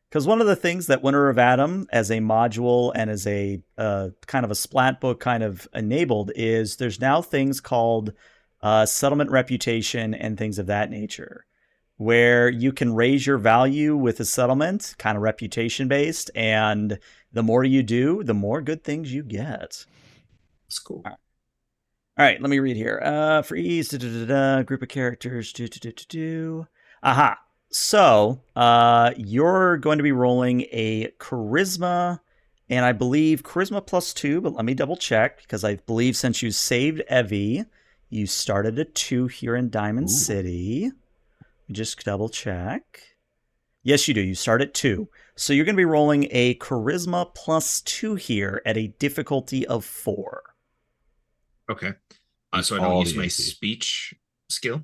Because one of the things that Winter of Adam as a module and as a kind of a splat book kind of enabled is there's now things called settlement reputation and things of that nature, where you can raise your value with a settlement, kind of reputation based, and the more you do, the more good things you get. That's cool. All right, let me read here. For ease, group of characters, Aha. So, you're going to be rolling a charisma And I believe charisma +2, but let me double check because I believe since you saved Evie, you started at 2 here in Diamond City. Just double check. Yes, you do. You start at 2. So you're going to be rolling a charisma +2 here at a difficulty of 4. Okay. So I don't use my speech skill?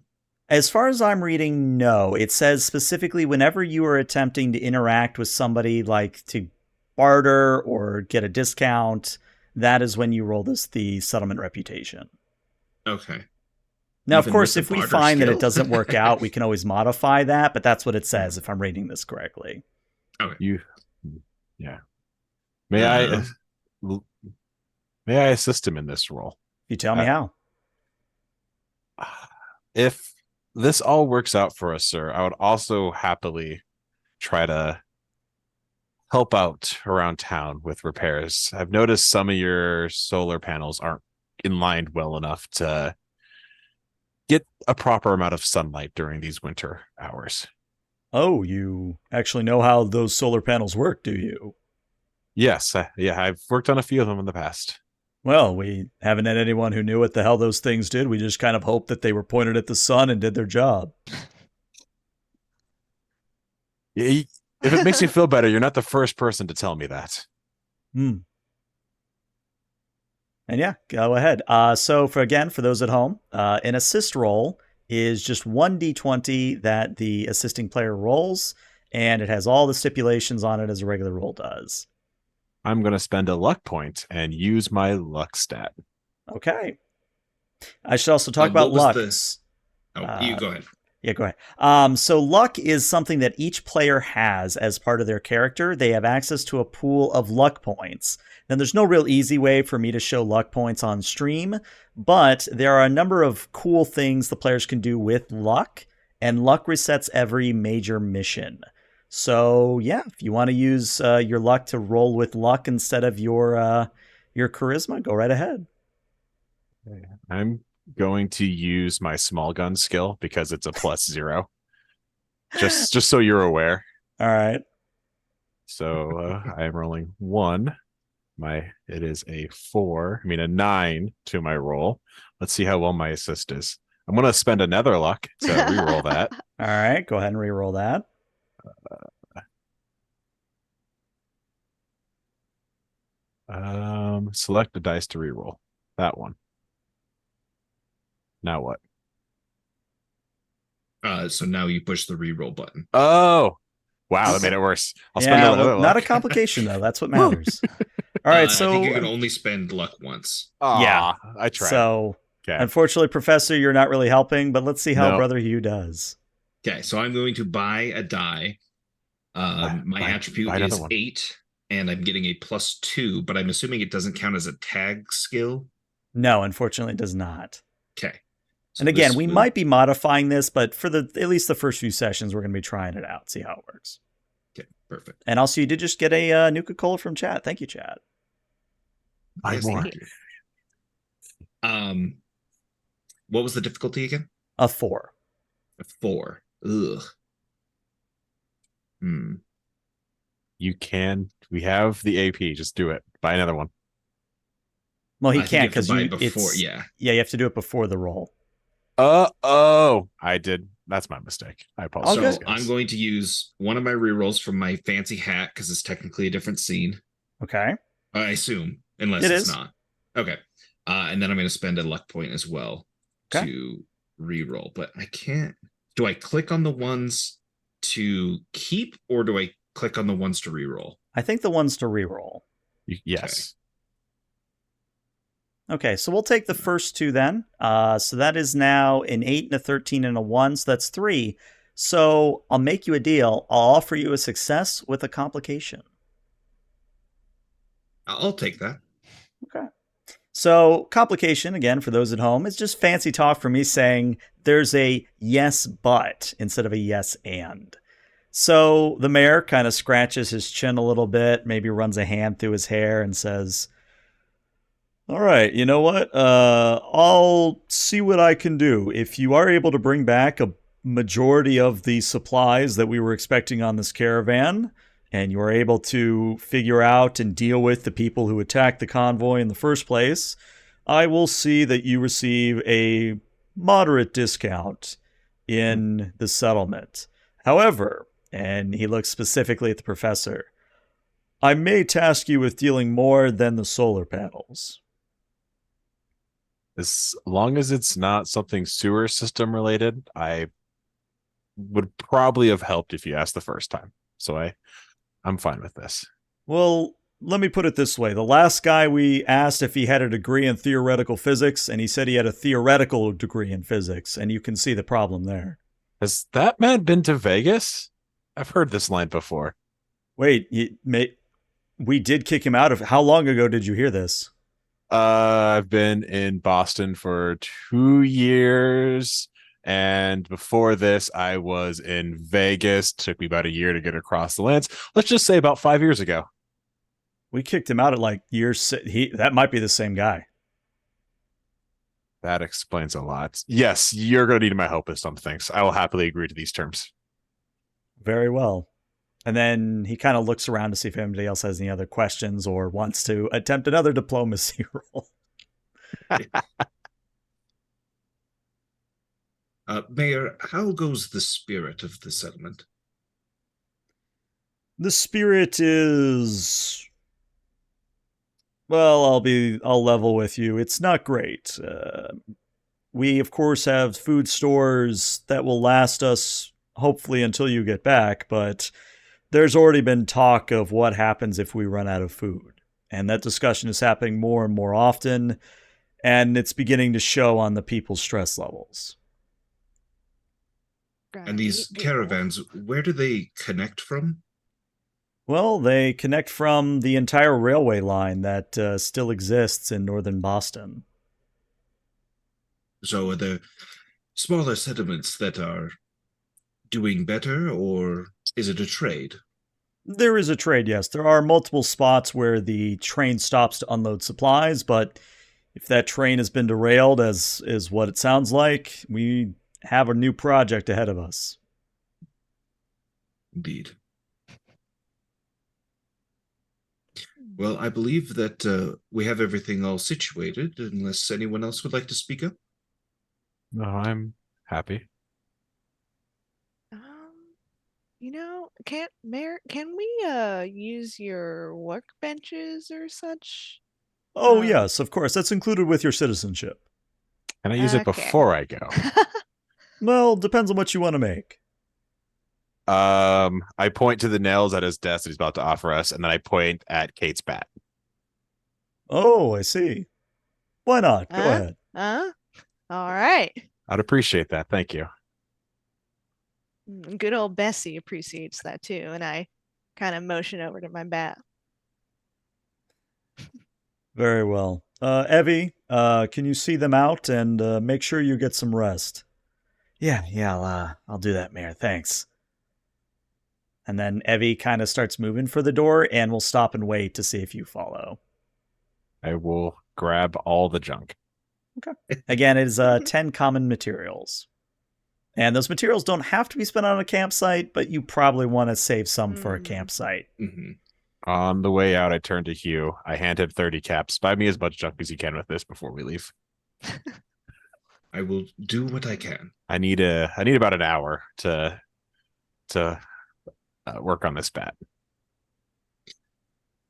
As far as I'm reading, no. It says specifically whenever you are attempting to interact with somebody, like to barter or get a discount, that is when you roll the settlement reputation. Okay. Now, Even of course, with the if we barter find that skill? it doesn't work out, we can always modify that, but that's what it says if I'm reading this correctly. Okay. Yeah. May I assist him in this role? You tell me how. If this all works out for us, sir, I would also happily try to help out around town with repairs. I've noticed some of your solar panels aren't inlined well enough to get a proper amount of sunlight during these winter hours. Oh, you actually know how those solar panels work, do you? Yes, I've worked on a few of them in the past. Well, we haven't had anyone who knew what the hell those things did. We just kind of hoped that they were pointed at the sun and did their job. If it makes you feel better, you're not the first person to tell me that. And yeah, go ahead. So for those at home, an assist roll is just 1d20 that the assisting player rolls, and it has all the stipulations on it as a regular roll does. I'm going to spend a luck point and use my luck stat. Okay. I should also talk about luck. You go ahead. Yeah, go ahead. So luck is something that each player has as part of their character. They have access to a pool of luck points. Then there's no real easy way for me to show luck points on stream, but there are a number of cool things the players can do with luck, and luck resets every major mission. So yeah, if you want to use your luck to roll with luck instead of your charisma, go right ahead. I'm going to use my small gun skill because it's a +0. Just so you're aware. All right. So I'm rolling 1. It is a 9 to my roll. Let's see how well my assist is. I'm going to spend another luck to reroll that. All right, go ahead and reroll that. Select the dice to reroll that one. Now what? So now you push the reroll button. Oh, wow, that made it worse. I'll spend another luck. Not a complication though. That's what matters. All right, so I think you can only spend luck once. Yeah, I tried. So, okay. Unfortunately, Professor, you're not really helping. But let's see how Brother Hugh does. Okay, so I'm going to buy a die. My attribute is 8, and I'm getting a +2. But I'm assuming it doesn't count as a tag skill. No, unfortunately, it does not. Okay. So and again, we might be modifying this, but for at least the first few sessions, we're going to be trying it out, see how it works. Okay, perfect. And also, you did just get a Nuka-Cola from chat. Thank you, chat. Yes, what was the difficulty again? A 4. A 4. Ugh. You can. We have the AP. Just do it. Buy another one. Well, he can't because you you have to do it before the roll. I did. That's my mistake. I apologize. So I'm going to use one of my rerolls from my fancy hat because it's technically a different scene. Okay. I assume, unless it's not. Okay. And then I'm going to spend a luck point as well to reroll. But I can't. Do I click on the ones to keep, or do I click on the ones to reroll? I think the ones to reroll. Yes. Okay, so we'll take the first 2 then. So that is now an 8 and a 13 and a 1, so that's 3. So I'll make you a deal. I'll offer you a success with a complication. I'll take that. Okay. So complication, again, for those at home, is just fancy talk for me saying there's a yes but instead of a yes and. So the mayor kind of scratches his chin a little bit, maybe runs a hand through his hair and says, all right, you know what? I'll see what I can do. If you are able to bring back a majority of the supplies that we were expecting on this caravan, and you are able to figure out and deal with the people who attacked the convoy in the first place, I will see that you receive a moderate discount in the settlement. However, and he looks specifically at the professor, I may task you with dealing more than the solar panels. As long as it's not something sewer system related, I would probably have helped if you asked the first time. So I'm fine with this. Well, let me put it this way. The last guy we asked if he had a degree in theoretical physics, and he said he had a theoretical degree in physics, and you can see the problem there. Has that man been to Vegas? I've heard this line before. Wait, we did kick him out of... How long ago did you hear this? I've been in Boston for 2 years. And before this, I was in Vegas. Took me about a year to get across the lands. Let's just say about 5 years ago. We kicked him out at like that might be the same guy. That explains a lot. Yes, you're going to need my help with some things. I will happily agree to these terms. Very well. And then he kind of looks around to see if anybody else has any other questions or wants to attempt another diplomacy roll. Mayor, how goes the spirit of the settlement? The spirit is... Well, I'll level with you. It's not great. We, of course, have food stores that will last us, hopefully, until you get back, but there's already been talk of what happens if we run out of food. And that discussion is happening more and more often, and it's beginning to show on the people's stress levels. And these caravans, where do they connect from? Well, they connect from the entire railway line that still exists in northern Boston. So are there smaller settlements that are doing better, or is it a trade? There is a trade, yes. There are multiple spots where the train stops to unload supplies, but if that train has been derailed, as is what it sounds like, we have a new project ahead of us. Indeed. Well, I believe that we have everything all situated, unless anyone else would like to speak up. No, I'm happy. Can we use your workbenches or such? Oh, yes, of course. That's included with your citizenship. Can I use it before I go? Well, depends on what you want to make. I point to the nails at his desk that he's about to offer us, and then I point at Kate's bat. Oh, I see. Why not? Go ahead. All right. I'd appreciate that. Thank you. Good old Bessie appreciates that too, and I kind of motion over to my bat. Very well. Evie, can you see them out and make sure you get some rest? Yeah, I'll do that, Mayor. Thanks. And then Evie kind of starts moving for the door, and we'll stop and wait to see if you follow. I will grab all the junk. Okay. Again, it is 10 common materials. And those materials don't have to be spent on a campsite, but you probably want to save some for a campsite. Mm-hmm. On the way out, I turn to Hugh. I hand him 30 caps. Buy me as much junk as you can with this before we leave. I will do what I can. I need about an hour to work on this bat.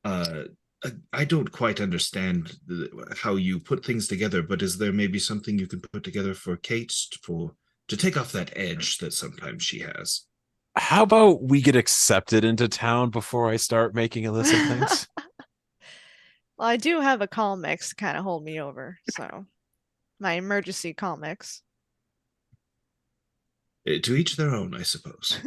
I don't quite understand how you put things together, but is there maybe something you can put together for Kate to take off that edge that sometimes she has? How about we get accepted into town before I start making a list of things? Well, I do have a Calmex to kind of hold me over, so my emergency Calmex. To each their own, I suppose.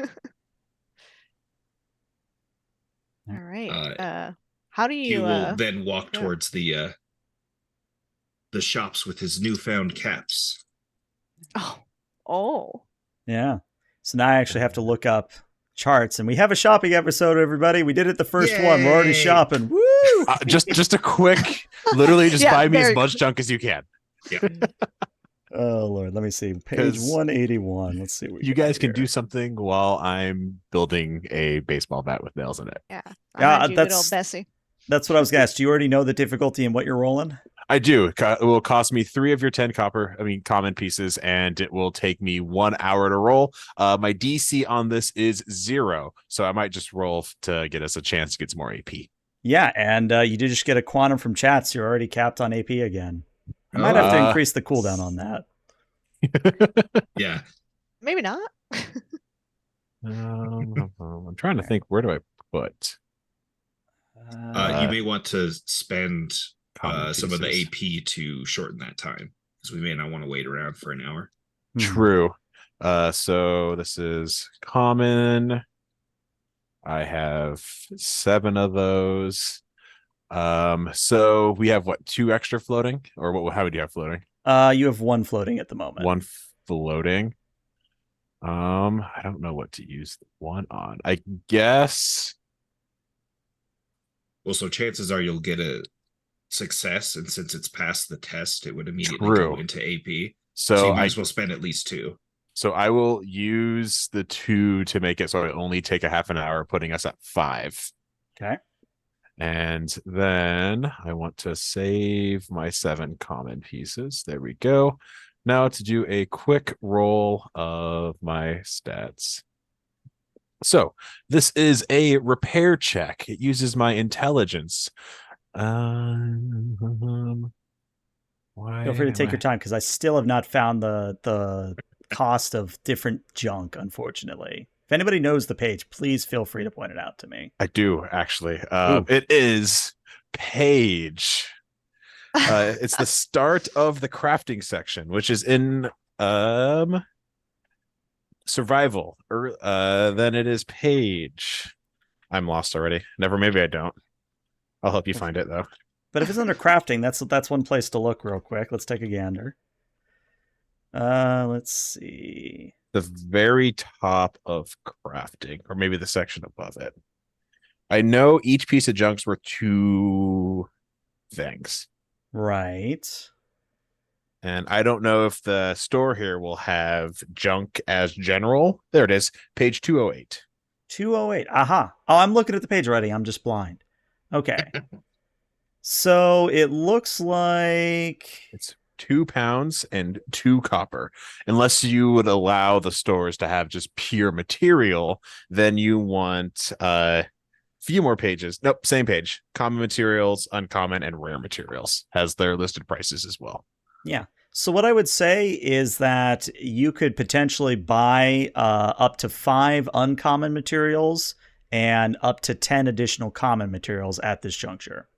All right. How do you? He will then walk towards the shops with his newfound caps. Oh. Yeah. So now I actually have to look up charts, and we have a shopping episode, everybody. We did it the first one. We're already shopping. Woo! Just a quick, literally just buy me as much junk as you can. Yeah. Oh Lord, let me see. Page 'Cause 181. Let's see what we You got guys can here. do something while I'm building a baseball bat with nails in it. Yeah. Yeah, Behind you, good old Bessie. That's what I was gonna ask. Do you already know the difficulty and what you're rolling? I do. It will cost me 3 of your 10 common pieces, and it will take me 1 hour to roll. My DC on this is 0, so I might just roll to get us a chance to get some more AP. Yeah, and you did just get a quantum from chat, so you're already capped on AP again. I might have to increase the cooldown on that. Yeah. Maybe not. I'm trying to think, where do I put? You may want to spend Common some of the pieces. AP to shorten that time because we may not want to wait around for an hour. True. So this is common. I have 7 of those. So we have what, 2 extra floating, or what? How would you have floating? You have 1 floating at the moment. 1 floating. I don't know what to use the 1 on. I guess. Well, so chances are you'll get a success, and since it's passed the test, it would immediately True. go into AP. So you might as well spend at least 2. So I will use the 2 to make it so I only take a half an hour, putting us at 5. Okay. And then I want to save my 7 common pieces. There we go. Now to do a quick roll of my stats. So this is a repair check. It uses my intelligence. Why Feel free to take your time because I still have not found the cost of different junk, unfortunately. If anybody knows the page, please feel free to point it out to me. I do, actually. It is page. It's the start of the crafting section, which is in survival. Then it is page. I'm lost already. Maybe I don't. I'll help you find it, though. But if it's under crafting, that's one place to look real quick. Let's take a gander. Let's see. The very top of crafting, or maybe the section above it. I know each piece of junk's worth 2 things. Right. And I don't know if the store here will have junk as general. There it is, page 208. 208. Aha. Oh, I'm looking at the page already. I'm just blind. Okay. So it looks like it's 2 pounds and 2 copper. Unless you would allow the stores to have just pure material, then you want few more pages. Nope, same page. Common materials, uncommon, and rare materials has their listed prices as well. Yeah. So what I would say is that you could potentially buy up to 5 uncommon materials and up to 10 additional common materials at this juncture.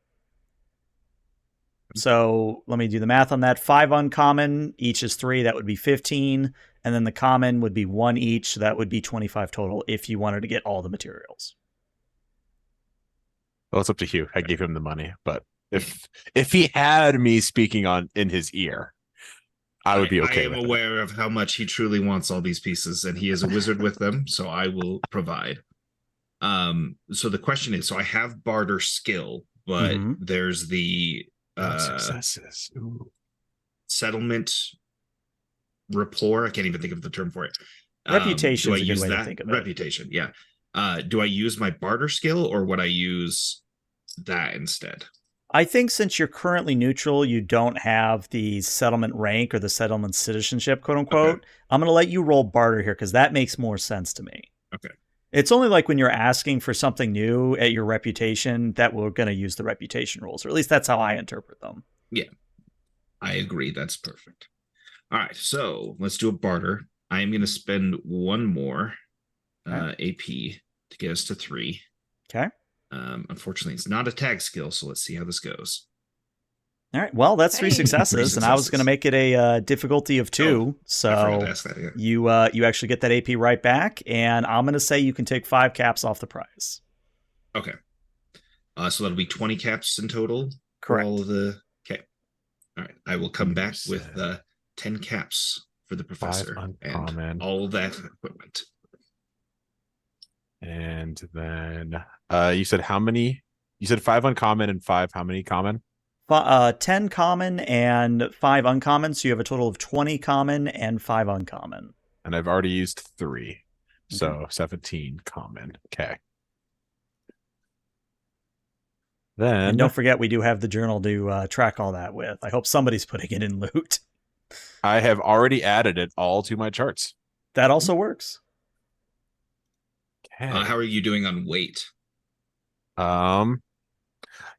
So let me do the math on that. 5 uncommon, each is 3. That would be 15. And then the common would be 1 each. So that would be 25 total if you wanted to get all the materials. Well, it's up to Hugh. I gave him the money, but if he had me speaking in his ear, I would be okay. I am aware of how much he truly wants all these pieces, and he is a wizard with them, so I will provide. So the question is, so I have barter skill, but there's the successes. Ooh. Settlement rapport. I can't even think of the term for it. Reputation is a good way to think of it. Reputation, yeah. Do I use my barter skill, or would I use that instead? I think since you're currently neutral, you don't have the settlement rank or the settlement citizenship, quote unquote. Okay. I'm going to let you roll barter here because that makes more sense to me. Okay. It's only like when you're asking for something new at your reputation that we're going to use the reputation rules, or at least that's how I interpret them. Yeah, I agree. That's perfect. All right, so let's do a barter. I am going to spend 1 more AP to get us to 3. Okay. Unfortunately, it's not a tag skill, so let's see how this goes. All right. Well, that's 3 successes, and I was going to make it a difficulty of 2. So you actually get that AP right back, and I'm going to say you can take 5 caps off the prize. Okay. So that'll be 20 caps in total. Correct. All of the okay. All right. I will come back with 10 caps for the professor and all of that equipment. And then you said how many? You said 5 uncommon and 5 how many common? 10 common and 5 uncommon, so you have a total of 20 common and 5 uncommon. And I've already used 3. So 17 common. Okay. Then And don't forget, we do have the journal to track all that with. I hope somebody's putting it in loot. I have already added it all to my charts. That also works. Okay. How are you doing on weight?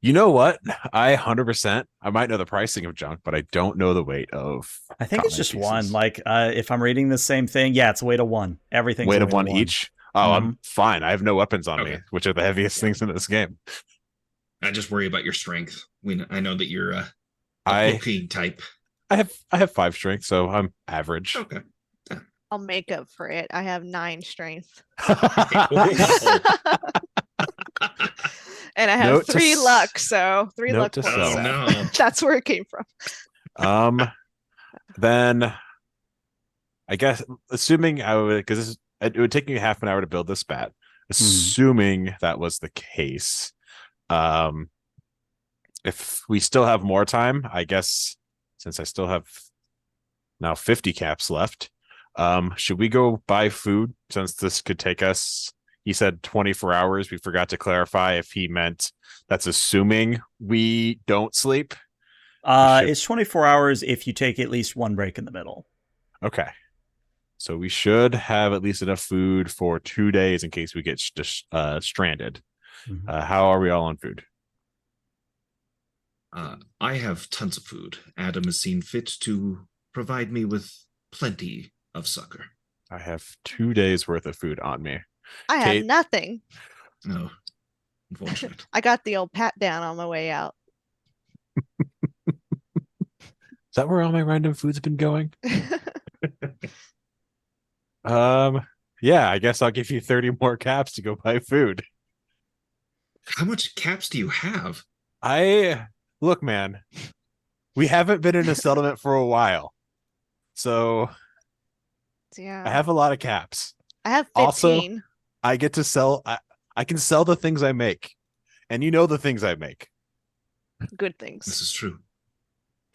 You know what? I 100%. I might know the pricing of junk, but I don't know the weight of. I think it's common just pieces. 1. Like, if I'm reading the same thing, yeah, it's a weight of 1. Everything's Weight a of 1 each. Oh, Mhm. I'm fine. I have no weapons on me, Okay. which are the heaviest things in this game. I just worry about your strength. I know that you're a I poking type. I have 5 strength, so I'm average. Okay. I'll make up for it. I have 9 strength. And I have Note to 3 s- luck, so 3 note luck to points. self. Oh So no. that's where it came from. Then I guess assuming I would, because it would take me half an hour to build this bat. Assuming that was the case, if we still have more time, I guess since I still have now 50 caps left, should we go buy food since this could take us? He said 24 hours. We forgot to clarify if he meant that's assuming we don't sleep. It's 24 hours if you take at least 1 break in the middle. Okay. So we should have at least enough food for 2 days in case we get stranded. How are we all on food? I have tons of food. Adam has seen fit to provide me with plenty of succor. I have 2 days worth of food on me. I Kate? have nothing. No, unfortunate. I got the old pat down on my way out. Is that where all my random food's been going? Yeah, I guess I'll give you 30 more caps to go buy food. How much caps do you have? Look, man, we haven't been in a settlement for a while. So Yeah. I have a lot of caps. I have 15. Also, I get to sell I can sell the things I make. And you know the things I make. Good This things. is true.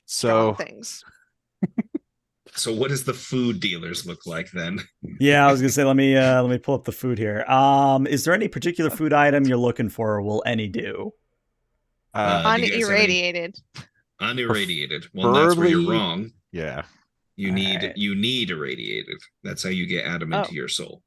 So Strong things. So what does the food dealers look like then? Yeah, I was gonna say, let me pull up the food here. Is there any particular food item you're looking for, or will any do? Do you guys have any- Unirradiated. Unirradiated. Well, that's where you're Preferably- wrong. yeah. You Alright. need irradiated. That's how you get Adam Oh. into your soul.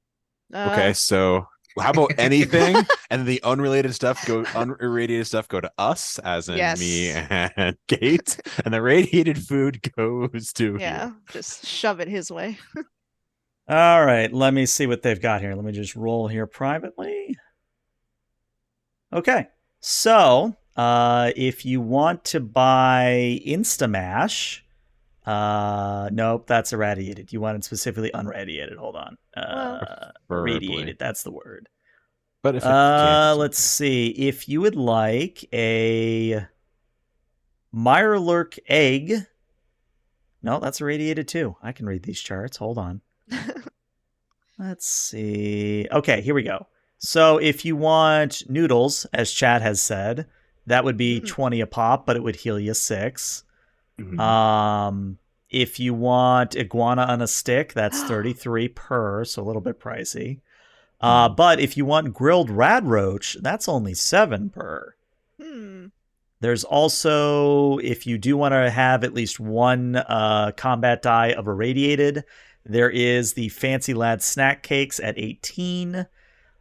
Okay, so how about anything? And the unrelated stuff unirradiated stuff go to us, as in Yes. me and Kate, and the radiated food goes to Yeah, you. just shove it his way. All right, let me see what they've got here. Let me just roll here privately. Okay, so if you want to buy Instamash, nope, that's irradiated. You wanted specifically unradiated. Hold on. Preferably. Radiated, that's the word. But if it can't, it's Let's see. If you would like a Mirelurk egg. No, that's irradiated too. I can read these charts. Hold on. Let's see. Okay, here we go. So if you want noodles, as Chad has said, that would be 20 a pop, but it would heal you 6. Mhm. If you want iguana on a stick, that's 33 per, so a little bit pricey. But if you want grilled radroach, that's only 7 per. There's also, if you do want to have at least 1 combat die of irradiated, there is the Fancy Lad snack cakes at 18.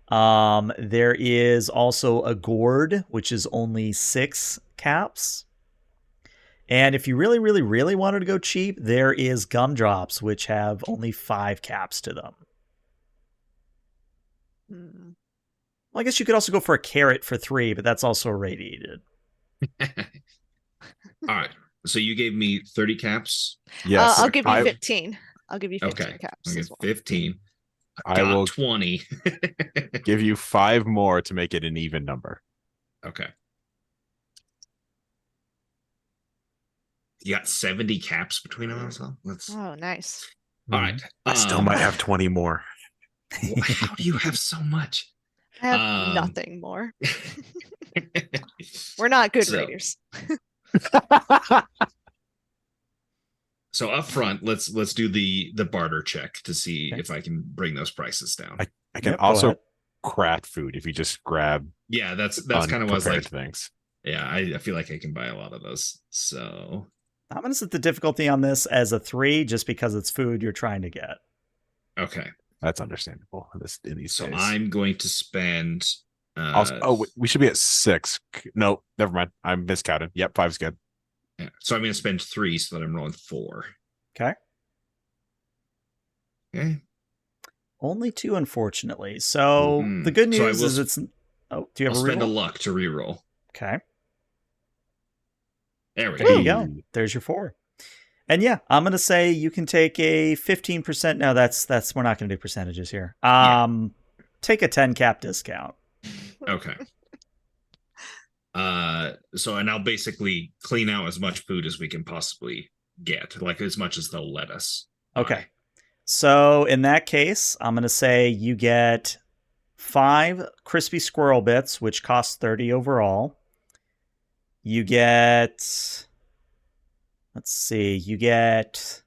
There is also a gourd, which is only 6 caps. And if you really, really, really wanted to go cheap, there is gumdrops, which have only 5 caps to them. Well, I guess you could also go for a carrot for 3, but that's also irradiated. All right. So you gave me 30 caps. yes, I'll give you 15. I'll give you 15 Okay. caps. I as get well. 15. I Got will 20. give you 5 more to make it an even number. Okay. You got 70 caps between us. Let's. Oh, nice. All right. I still might have 20 more. How do you have so much? I have nothing more. We're not good so- raiders. So up front, let's do the barter check to see Okay. if I can bring those prices down. I can Yep, go also ahead. craft food if you just grab Yeah, that's kind of what I was unprepared like. things. Yeah, I feel like I can buy a lot of those. So I'm going to set the difficulty on this as a 3 just because it's food you're trying to get. okay. That's understandable in these So days. I'm going to spend. Also, we should be at 6. No, never mind. I'm miscounted. Yep, 5's good. Yeah, so I'm going to spend 3 so that I'm rolling 4. Okay. Okay. Only 2, unfortunately. So Mhm. the good So I news will is it's... Oh, do you I'll have a spend a reroll? luck to reroll. Okay. There we There go. you go. There's your 4. And yeah, I'm going to say you can take a 15%. No, that's we're not going to do percentages here. Take a 10 cap discount. Okay. And I'll basically clean out as much food as we can possibly get, like as much as they'll let us. Okay. So in that case, I'm going to say you get 5 crispy squirrel bits, which cost 30 overall. You get, let's see, you get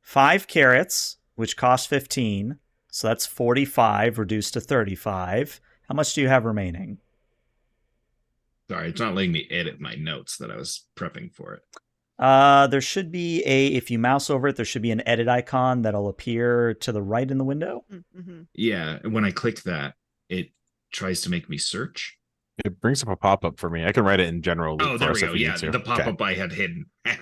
5 carrots, which cost 15. So that's 45 reduced to 35. How much do you have remaining? Sorry, it's not letting me edit my notes that I was prepping for it. There should be if you mouse over it, there should be an edit icon that'll appear to the right in the window. Mm-hmm. Yeah, when I click that, it tries to make me search. It brings up a pop-up for me. I can write it in general. Oh, there we for go. us if you Yeah, need to. the pop-up Okay. I had hidden. All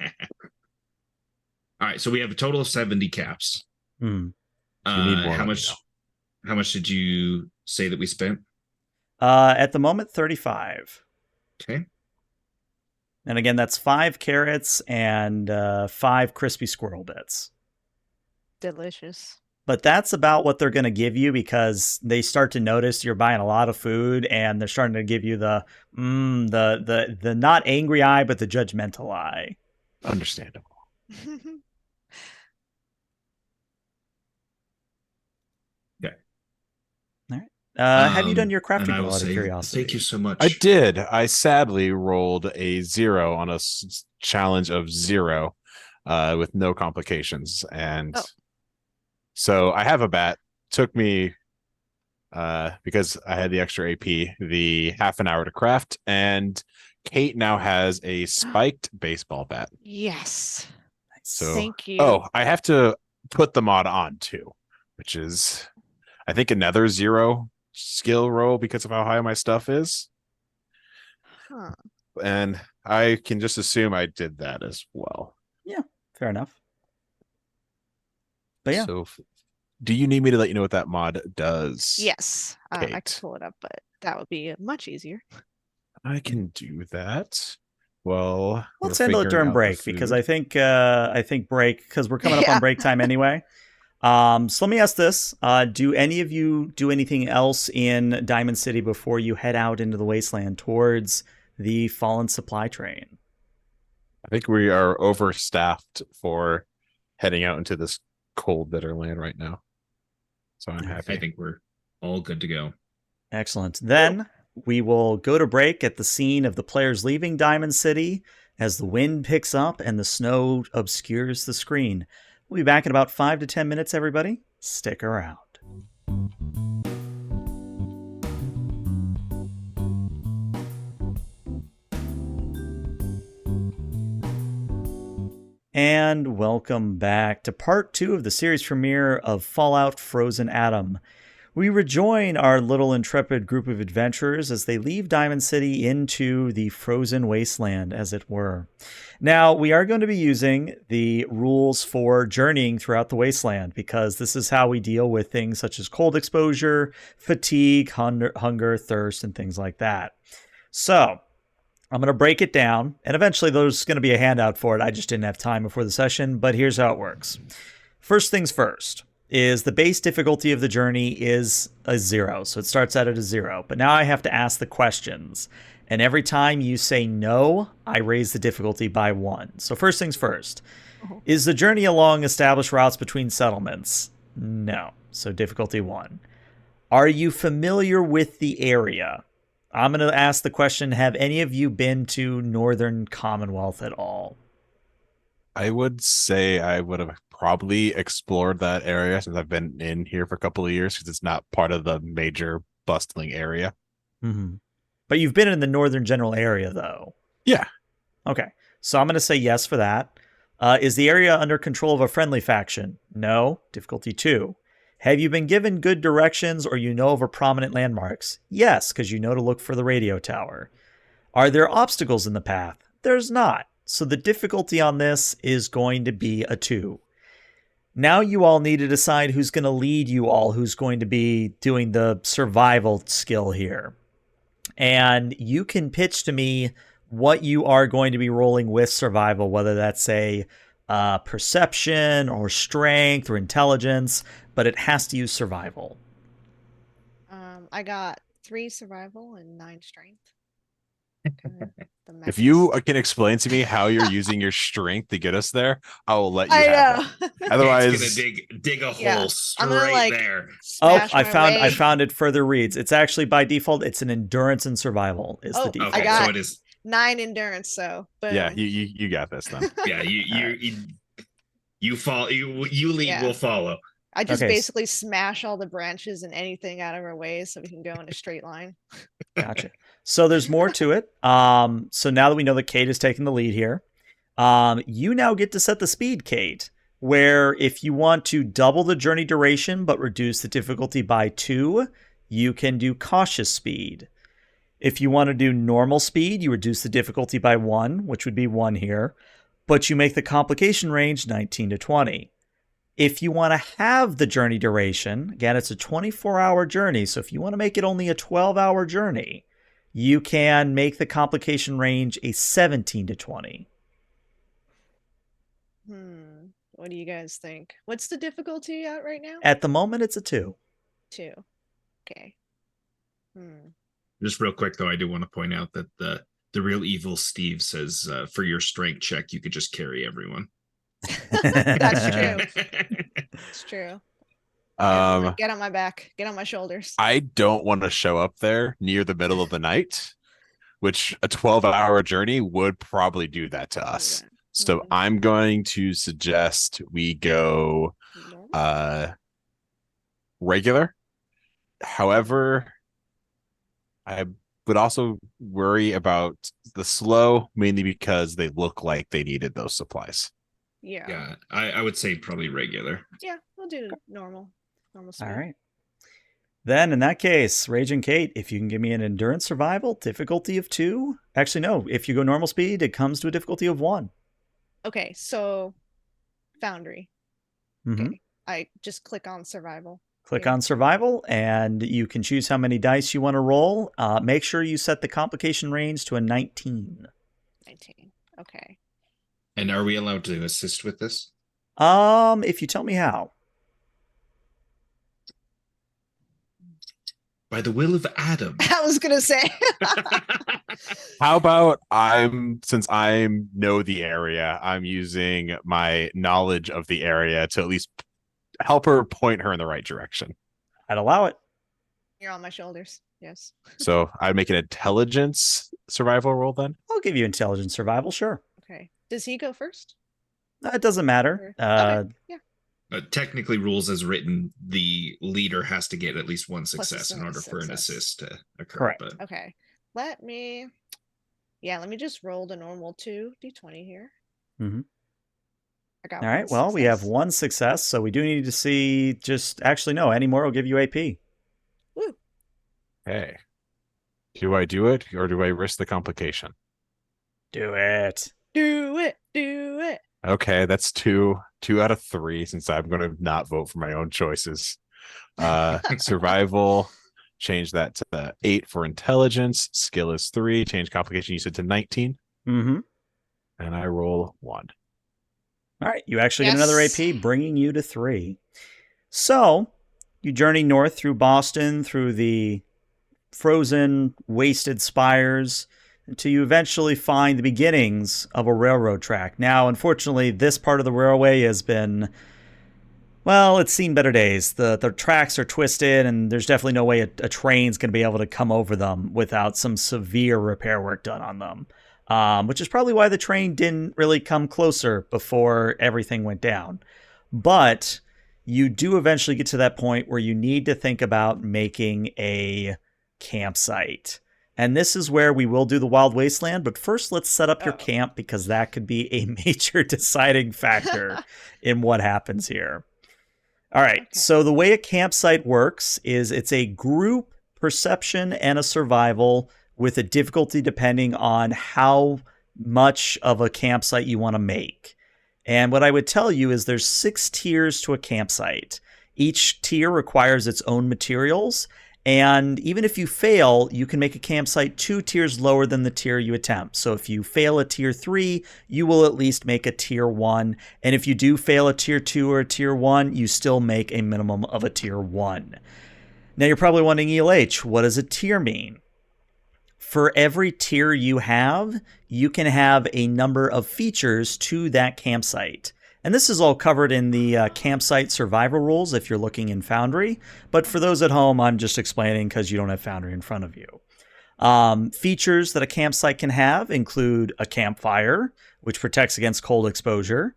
right, so we have a total of 70 caps. Hmm. If you need more, How let me much? know. How much did you say that we spent? At the moment, 35. Okay. And again, that's 5 carrots and 5 crispy squirrel bits. Delicious. But that's about what they're going to give you because they start to notice you're buying a lot of food, and they're starting to give you the not angry eye, but the judgmental eye. Understandable. Have you done your And crafting I will roll out of say curiosity? thank you so much. I did. I sadly rolled a 0 on a challenge of 0 with no complications. And so I have a bat. Took me, because I had the extra AP, the half an hour to craft. And Kate now has a spiked baseball bat. Yes. So, Thank you. Oh, I have to put the mod on too, which is, I think, another 0 skill roll because of how high my stuff is. Huh. And I can just assume I did that as well. Yeah, fair enough. But yeah. So do you need me to let you know what that mod does? Yes. I Kate? could pull it up, but that would be much easier. I can do that. Well, Let's we're handle it figuring during out the break because food. I think break, because we're coming up on break time anyway. So let me ask this. Do any of you do anything else in Diamond City before you head out into the wasteland towards the fallen supply train? I think we are overstaffed for heading out into this cold, bitter land right now. So I'm happy. I think we're all good to go. Excellent. Then we will go to break at the scene of the players leaving Diamond City as the wind picks up and the snow obscures the screen. We'll be back in about 5 to 10 minutes, everybody. Stick around. And welcome back to part 2 of the series premiere of Fallout Frozen Atom. We rejoin our little intrepid group of adventurers as they leave Diamond City into the frozen wasteland, as it were. Now, we are going to be using the rules for journeying throughout the wasteland because this is how we deal with things such as cold exposure, fatigue, hunger, thirst, and things like that. So, I'm going to break it down, and eventually there's going to be a handout for it. I just didn't have time before the session, but here's how it works. First things first is the base difficulty of the journey is a 0. So it starts out at a 0. But now I have to ask the questions. And every time you say no, I raise the difficulty by 1. So first things first. Is the journey along established routes between settlements? No. So difficulty 1. Are you familiar with the area? I'm going to ask the question, have any of you been to Northern Commonwealth at all? I would say I would have probably explored that area since I've been in here for a couple of years because it's not part of the major bustling area. Mm-hmm. But you've been in the Northern general area, though. Yeah. Okay. So I'm going to say yes for that. Is the area under control of a friendly faction? No. Difficulty 2. Have you been given good directions or you know of a prominent landmarks? Yes, because you know to look for the radio tower. Are there obstacles in the path? There's not. So the difficulty on this is going to be a 2. Now you all need to decide who's going to lead you all, who's going to be doing the survival skill here. And you can pitch to me what you are going to be rolling with survival, whether that's a perception or strength or intelligence, but it has to use survival. I got 3 survival and 9 strength. If you can explain to me how you're using your strength to get us there, I will let you have it. Otherwise, it's gonna dig a hole Yeah, I'm gonna, straight there. Oh, smash I my way. found it further reads. It's actually by default, it's an endurance and survival is the Oh, default. I got so it is. 9 endurance, so boom. yeah, you got this then. Yeah, you follow. You lead. Yeah. We'll follow. I just Okay. basically smash all the branches and anything out of our way so we can go in a straight line. Gotcha. So there's more to it. So now that we know that Kate is taking the lead here, you now get to set the speed, Kate, where if you want to double the journey duration but reduce the difficulty by 2, you can do cautious speed. If you want to do normal speed, you reduce the difficulty by 1, which would be 1 here, but you make the complication range 19 to 20. If you want to have the journey duration, again, it's a 24-hour journey, so if you want to make it only a 12-hour journey, you can make the complication range a 17 to 20. What do you guys think? What's the difficulty at right now? At the moment, it's a 2. 2. Okay. Just real quick though, I do want to point out that the real evil Steve says for your strength check, you could just carry everyone. That's true. It's true. Um, Get on my back. Get on my shoulders. I don't want to show up there near the middle of the night, which a 12-hour journey would probably do that to us. So I'm going to suggest we go regular. However, I would also worry about the slow, mainly because they look like they needed those supplies. Yeah, I would say probably regular. Yeah, we'll do normal speed. All right. Then, in that case, Raging Kate, if you can give me an endurance survival, difficulty of 2. Actually, no. If you go normal speed, it comes to a difficulty of 1. Okay, so Foundry. Mm-hmm. Okay. I just click on survival. Click Yeah. on survival, and you can choose how many dice you want to roll. Make sure you set the complication range to a 19. 19. Okay. And are we allowed to assist with this? If you tell me how. By the will of Adam. I was gonna say. How about since I know the area, I'm using my knowledge of the area to at least help her point her in the right direction. I'd allow it. You're on my shoulders. Yes. So I'd make an intelligence survival roll then. I'll give you intelligence survival, sure. Okay. Does he go first? It doesn't matter. Okay. Yeah. Technically, rules as written, the leader has to get at least one Plus success in order for an success. assist to occur. Correct. But Okay. Let me just roll the normal 2d20 here. Mm-hmm. I got All right. Well, we have 1 success, so we do need to see actually, no, any more will give you AP. Woo. Hey, do I do it or do I risk the complication? Do it. Do it. Do it. Okay, that's 2 out of 3 since I'm going to not vote for my own choices. Survival, change that to 8 for intelligence. Skill is 3. Change complication you said to 19. Mm-hmm. And I roll 1. All right. You actually get another AP, bringing you to 3. So you journey north through Boston, through the frozen, wasted spires, until you eventually find the beginnings of a railroad track. Now, unfortunately, this part of the railway has been, Well, it's seen better days. The tracks are twisted, and there's definitely no way a train's going to be able to come over them without some severe repair work done on them. Which is probably why the train didn't really come closer before everything went down. But you do eventually get to that point where you need to think about making a campsite. And this is where we will do the Wild Wasteland, but first let's set up your camp because that could be a major deciding factor in what happens here. All right, so the way a campsite works is it's a group perception and a survival with a difficulty depending on how much of a campsite you want to make. And what I would tell you is there's 6 tiers to a campsite. Each tier requires its own materials, and even if you fail, you can make a campsite 2 tiers lower than the tier you attempt. So if you fail a tier 3, you will at least make a tier 1. And if you do fail a tier 2 or a tier 1, you still make a minimum of a tier 1. Now you're probably wondering, ELH, what does a tier mean? For every tier you have, you can have a number of features to that campsite. And this is all covered in the campsite survival rules if you're looking in Foundry. But for those at home, I'm just explaining because you don't have Foundry in front of you. Features that a campsite can have include a campfire, which protects against cold exposure.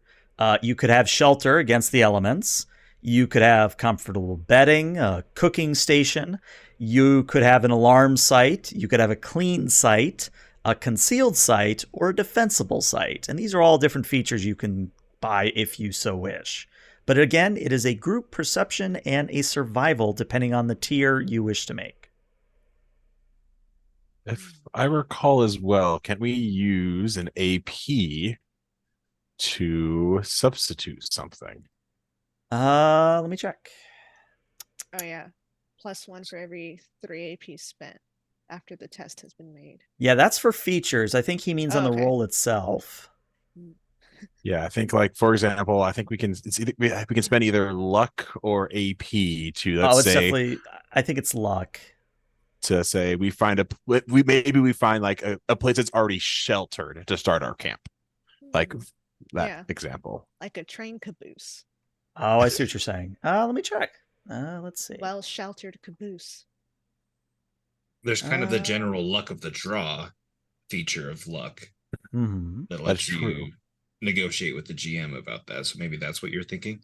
You could have shelter against the elements. You could have comfortable bedding, a cooking station. You could have an alarm site. You could have a clean site, a concealed site, or a defensible site. And these are all different features you can buy if you so wish. But again, it is a group perception and a survival depending on the tier you wish to make. If I recall as well, can we use an AP to substitute something? Let me check. Oh yeah, +1 for every 3 AP spent after the test has been made. Yeah, that's for features. I think he means on the roll itself. Yeah, I think, like, for example, I think we can spend either luck or AP to, let's say, definitely, I think it's luck. To say we find we find like a place that's already sheltered to start our camp, like that example, like a train caboose. Oh, I see what you're saying. Let me check. Let's see. Well sheltered caboose. There's kind of the general luck of the draw feature of luck that lets you negotiate with the GM about that. So maybe that's what you're thinking.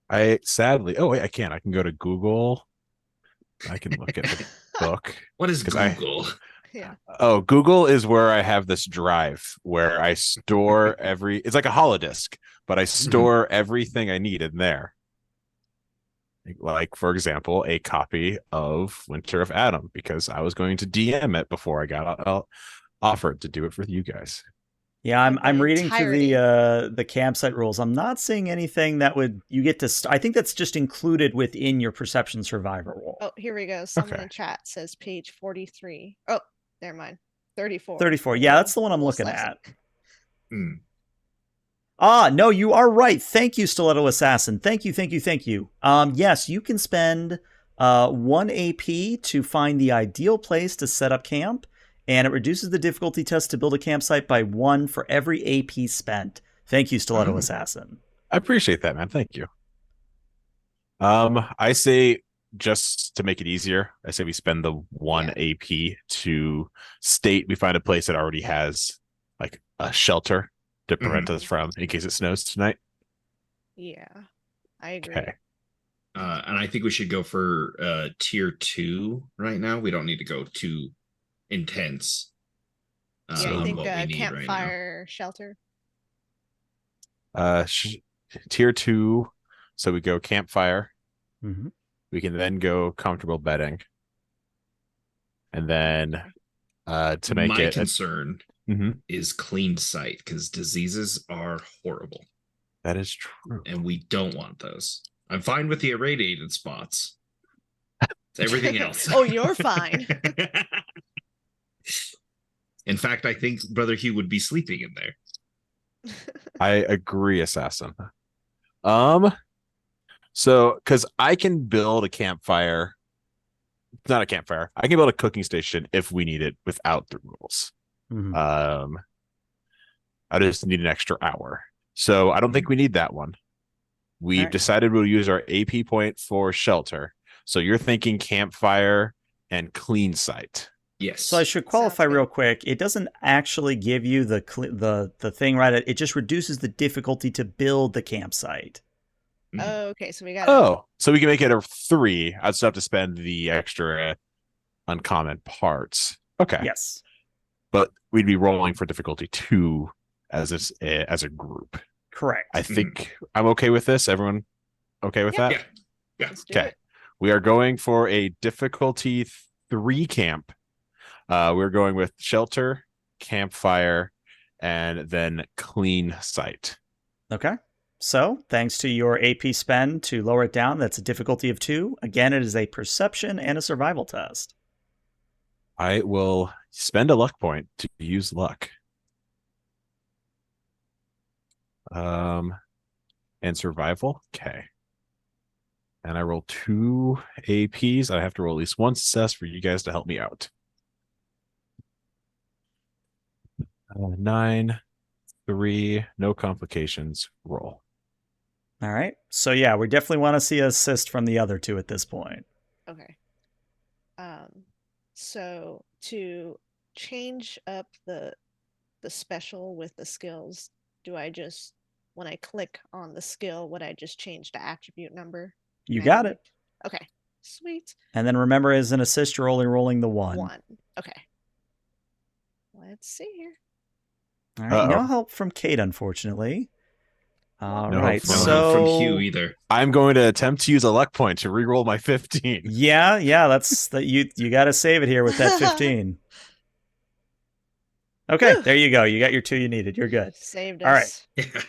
I can go to Google. I can look at the book. What is Google? Google is where I have this drive where I store it's like a holodisk, but I store everything I need in there. Like, for example, a copy of Winter of Adam, because I was going to DM it before I got offered to do it for you guys. Yeah, I'm reading through the campsite rules. I'm not seeing anything that you get to. I think that's just included within your perception survivor role. Oh, here we go. Someone in chat says page 43. Oh, never mind. 34. 34. Yeah, that's the one I'm looking at. No, you are right. Thank you, Stiletto Assassin. Thank you. Yes, you can spend 1 AP to find the ideal place to set up camp. And it reduces the difficulty test to build a campsite by 1 for every AP spent. Thank you, Stiletto Assassin. I appreciate that, man. Thank you. I say, just to make it easier, I say we spend the 1 AP to state we find a place that already has like a shelter to prevent us from in case it snows tonight. Yeah, I agree. Okay. And I think we should go for tier 2 right now. We don't need to go too intense. I think campfire shelter. Tier 2, so we go campfire. We can then go comfortable bedding, and then to make my concern is clean site, because diseases are horrible. That is true, and we don't want those. I'm fine with the irradiated spots. It's everything else. Oh, you're fine. In fact, I think Brother Hugh would be sleeping in there. I agree, Assassin. So, because I can build a campfire, not a campfire, I can build a cooking station if we need it without the rules. I just need an extra hour. So I don't think we need that one. We've Alright. decided we'll use our AP point for shelter. So you're thinking campfire and clean site. Yes. So I should Sounds qualify real good. quick. It doesn't actually give you the thing right. It just reduces the difficulty to build the campsite. Mhm. Okay, so we got Oh, so we can make it a 3. I'd still have to spend the extra uncommon parts. Okay. Yes. But we'd be rolling for difficulty 2 as a group. Correct. I think I'm okay with this. Everyone okay with Yeah. that? Yeah. Yeah. Let's do Okay. it. We are going for a difficulty 3 camp. We're going with shelter, campfire, and then clean site. Okay. So, thanks to your AP spend to lower it down, that's a difficulty of 2. Again, it is a perception and a survival test. I will spend a luck point to use luck. And survival. Okay. And I roll 2 APs. I have to roll at least 1 success for you guys to help me out. 9, 3, no complications. Roll. All right. So, yeah, we definitely want to see an assist from the other 2 at this point. Okay. So to change up the special with the skills, do I just when I click on the skill, would I just change the attribute number? You got it. Okay. Sweet. And then remember, as an assist, you're only rolling the 1. 1. Okay. Let's see here. All right. No Uh-oh. help from Kate, unfortunately. All No right. help No from- help from So Hugh either. I'm going to attempt to use a luck point to reroll my 15. yeah, that's that. You got to save it here with that 15. Okay, Whew. there you go. You got your 2 you needed. You're good. Saved All right. us.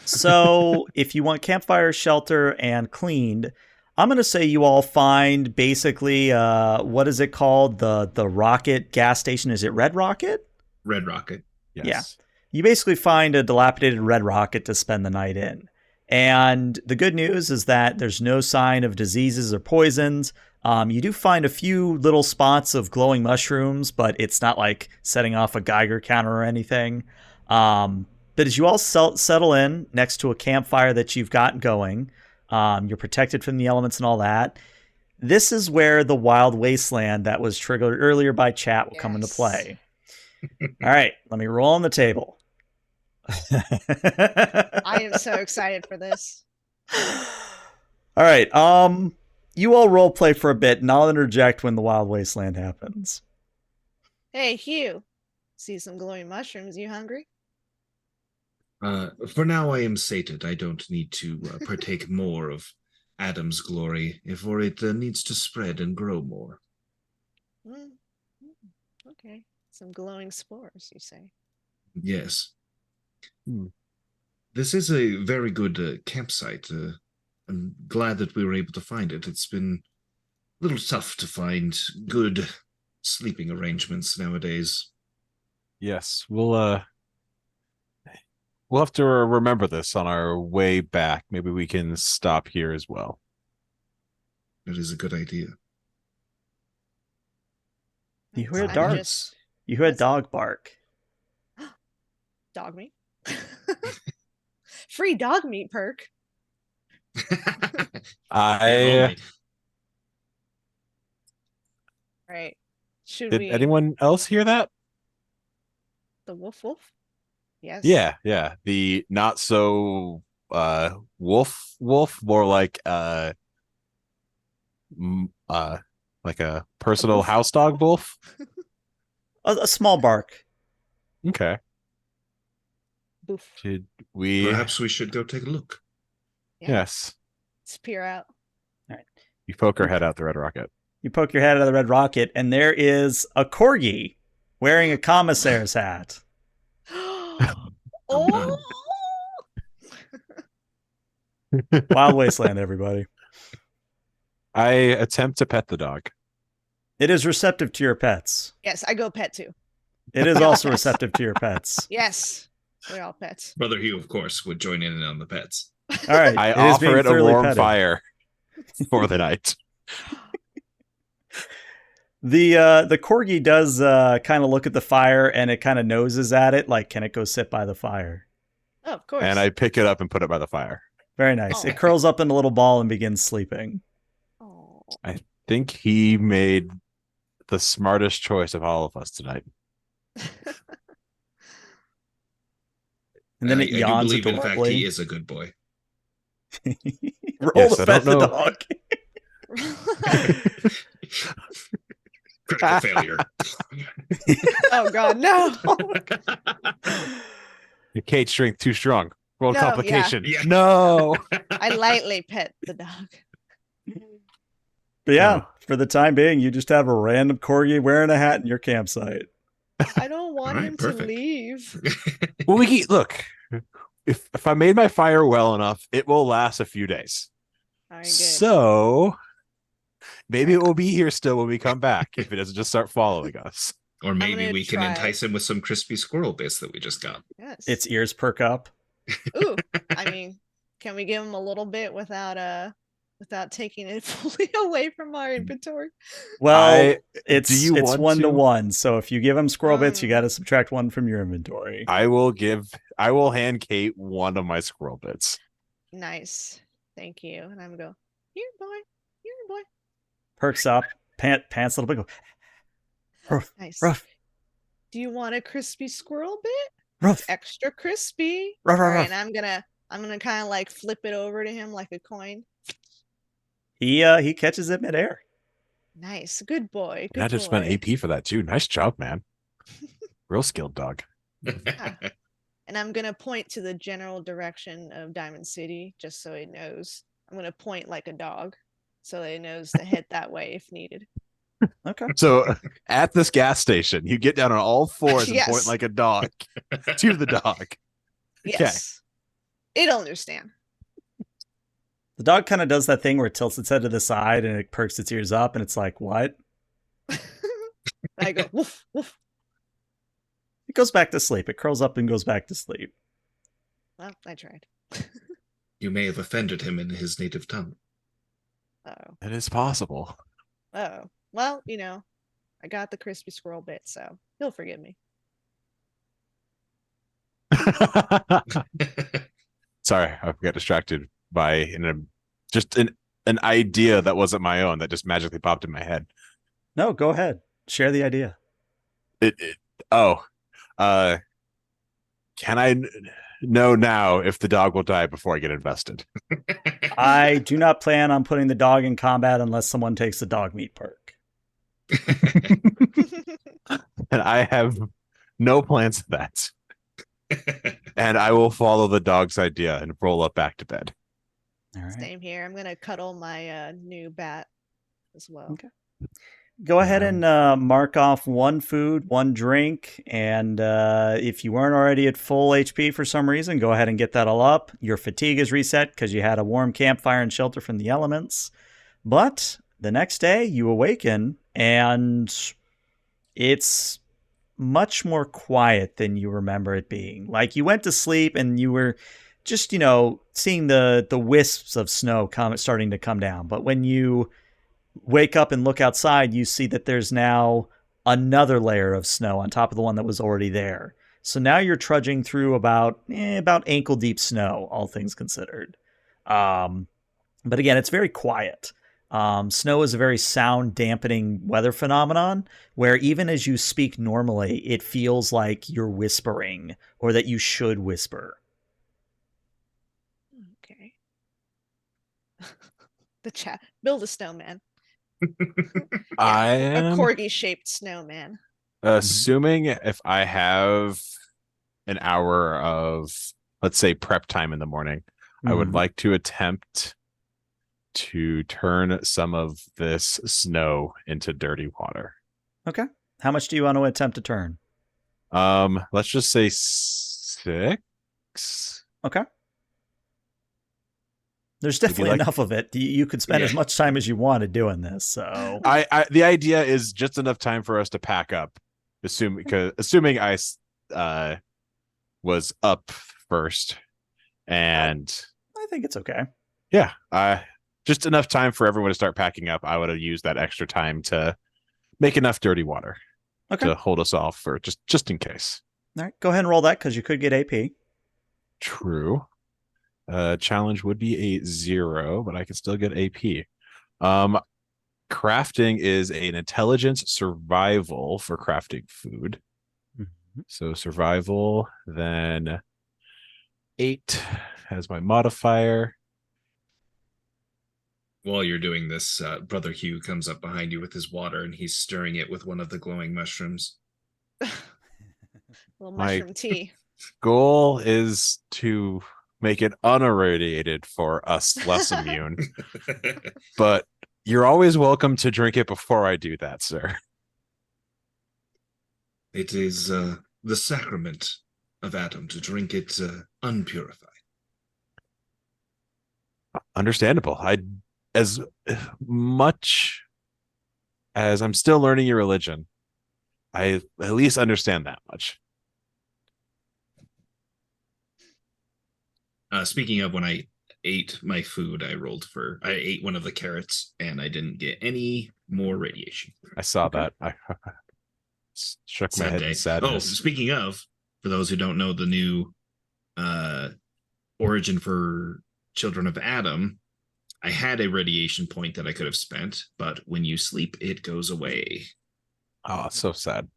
So, if you want campfire, shelter, and cleaned, I'm going to say you all find basically what is it called? The rocket gas station. Is it Red Rocket? Red Rocket. Yes. You basically find a dilapidated Red Rocket to spend the night in. And the good news is that there's no sign of diseases or poisons. You do find a few little spots of glowing mushrooms, but it's not like setting off a Geiger counter or anything. But as you all settle in next to a campfire that you've got going, you're protected from the elements and all that. This is where the wild wasteland that was triggered earlier by chat will come into Yes. play. All right, let me roll on the table. I am so excited for this. All right. You all role play for a bit, and I'll interject when the wild wasteland happens. Hey, Hugh. See some glowing mushrooms. You hungry? For now, I am sated. I don't need to partake more of Adam's glory, for it needs to spread and grow more. Okay. Some glowing spores, you say? Yes. Hmm. This is a very good campsite. I'm glad that we were able to find it. It's been a little tough to find good sleeping arrangements nowadays. Yes. We'll have to remember this on our way back. Maybe we can stop here as well. It is a good idea. You hear a I'm dog. just- You hear a That's- dog bark. Dog meat. Free dog meat perk. I Right. Should did we anyone else hear that? the wolf? Yes. Yeah. The not so wolf, more like like a personal wolf? house dog wolf. A small bark. Okay. Boof. Should we? Perhaps we should go take a look. Yeah. Yes. Let's peer out. You poke her head out the red rocket. You poke your head out of the red rocket, and there is a corgi wearing a commissaire's hat. Oh. Wild wasteland, everybody. I attempt to pet the dog. It is receptive to your pets. Yes, I go pet too. It is also receptive to your pets. Yes. We're all pets. Brother Hugh, of course, would join in on the pets. All right. I it is being offer it a thoroughly warm petted. fire for the night. The corgi does kind of look at the fire, and it kind of noses at it, like, can it go sit by the fire? Oh, of course. And I pick it up and put it by the fire. Very nice. Oh. It curls up in a little ball and begins sleeping. Oh. I think he made the smartest choice of all of us tonight. And then I it do yawns believe, in fact, adorably. he is a good boy. Roll Yes, to I pet don't the know. dog. Critical failure. Oh God, no. Your Kate strength too strong. Roll No, yeah. complication. Yeah. No. I lightly pet the dog. But yeah, No. for the time being, you just have a random corgi wearing a hat in your campsite. I don't want Alright, him perfect. to leave. Well, look. If I made my fire well enough, it will last a few days. All right, good. So maybe it will be here still when we come back if it doesn't just start following us. Or maybe gonna we can try. entice him with some crispy squirrel bits that we just got. Yes. Its ears perk up. Ooh. I mean, can we give him a little bit without taking it fully away from our inventory? Well, Do it's you want 1-to-1. So if you give him squirrel bits, you Mm. got to subtract 1 from your inventory. I will hand Kate one of my squirrel bits. Nice. Thank you. And I'm gonna go, here, boy. Here, boy. Perks up, pants a little bit. Go, ruff, Nice. ruff, Do you want a crispy squirrel bit? ruff, Extra crispy. ruff, All ruff, right, ruff. and I'm gonna kind of like flip it over to him like a coin. He catches it midair. Nice. Good boy. Good I just spent boy. AP for that too. Nice job, man. Real skilled dog. And I'm gonna point to the general direction of Diamond City just so it knows. I'm gonna point like a dog so that it knows to head that way if needed. Okay. So at this gas station, you get down on all fours and point Yes. like a dog to the dog. Yes. It'll understand. The dog kind of does that thing where it tilts its head to the side and it perks its ears up, and it's like, what? I go, woof, woof. It goes back to sleep. It curls up and goes back to sleep. Well, I tried. You may have offended him in his native tongue. Oh. It is possible. Oh. Well, I got the crispy squirrel bit, so he'll forgive me. Sorry, I got distracted by an idea that wasn't my own that just magically popped in my head. No, go ahead. Share the idea. Can I know now if the dog will die before I get invested? I do not plan on putting the dog in combat unless someone takes the dog meat perk. And I have no plans for that. And I will follow the dog's idea and roll up back to bed. All right. Same here. I'm gonna cuddle my new bat as well. Okay. Go ahead and mark off 1 food, 1 drink, and if you weren't already at full HP for some reason, go ahead and get that all up. Your fatigue is reset because you had a warm campfire and shelter from the elements. But the next day, you awaken, and it's much more quiet than you remember it being. Like, you went to sleep, and you were just, seeing the wisps of snow starting to come down. But when you wake up and look outside, you see that there's now another layer of snow on top of the one that was already there. So now you're trudging through about ankle deep snow, all things considered. But again, it's very quiet. Snow is a very sound dampening weather phenomenon where even as you speak normally, it feels like you're whispering or that you should whisper. Okay. The chat. Build a snowman. I A am corgi-shaped snowman. assuming if I have an hour of, let's say, prep time in the morning, I would Mhm. like to attempt to turn some of this snow into dirty water. Okay. How much do you want to attempt to turn? Let's just say 6. Okay. There's Would you definitely like- enough of it. You could spend as Yeah. much time as you wanted doing this. So The idea is just enough time for us to pack up, assuming I was up first, and I think it's okay. yeah, just enough time for everyone to start packing up. I would have used that extra time to make enough dirty water Okay. to hold us off for just in case. All right. Go ahead and roll that because you could get AP. True. Challenge would be a 0, but I can still get AP. Crafting is an intelligence survival for crafting food. Mhm. So survival, then 8 as my modifier. While you're doing this, Brother Hugh comes up behind you with his water and he's stirring it with one of the glowing mushrooms. Little My- mushroom tea. Goal is to make it unirradiated for us less immune, but you're always welcome to drink it before I do that, sir. It is the sacrament of Adam to drink it unpurified. Understandable. As much as I'm still learning your religion, I at least understand that much. Speaking of, when I ate my food, I ate one of the carrots and I didn't get any more radiation. I saw that. I shook my Sad head day. in Oh, sadness. speaking of, for those who don't know the new origin for Children of Adam, I had a radiation point that I could have spent, but when you sleep, it goes away. Oh, it's so sad.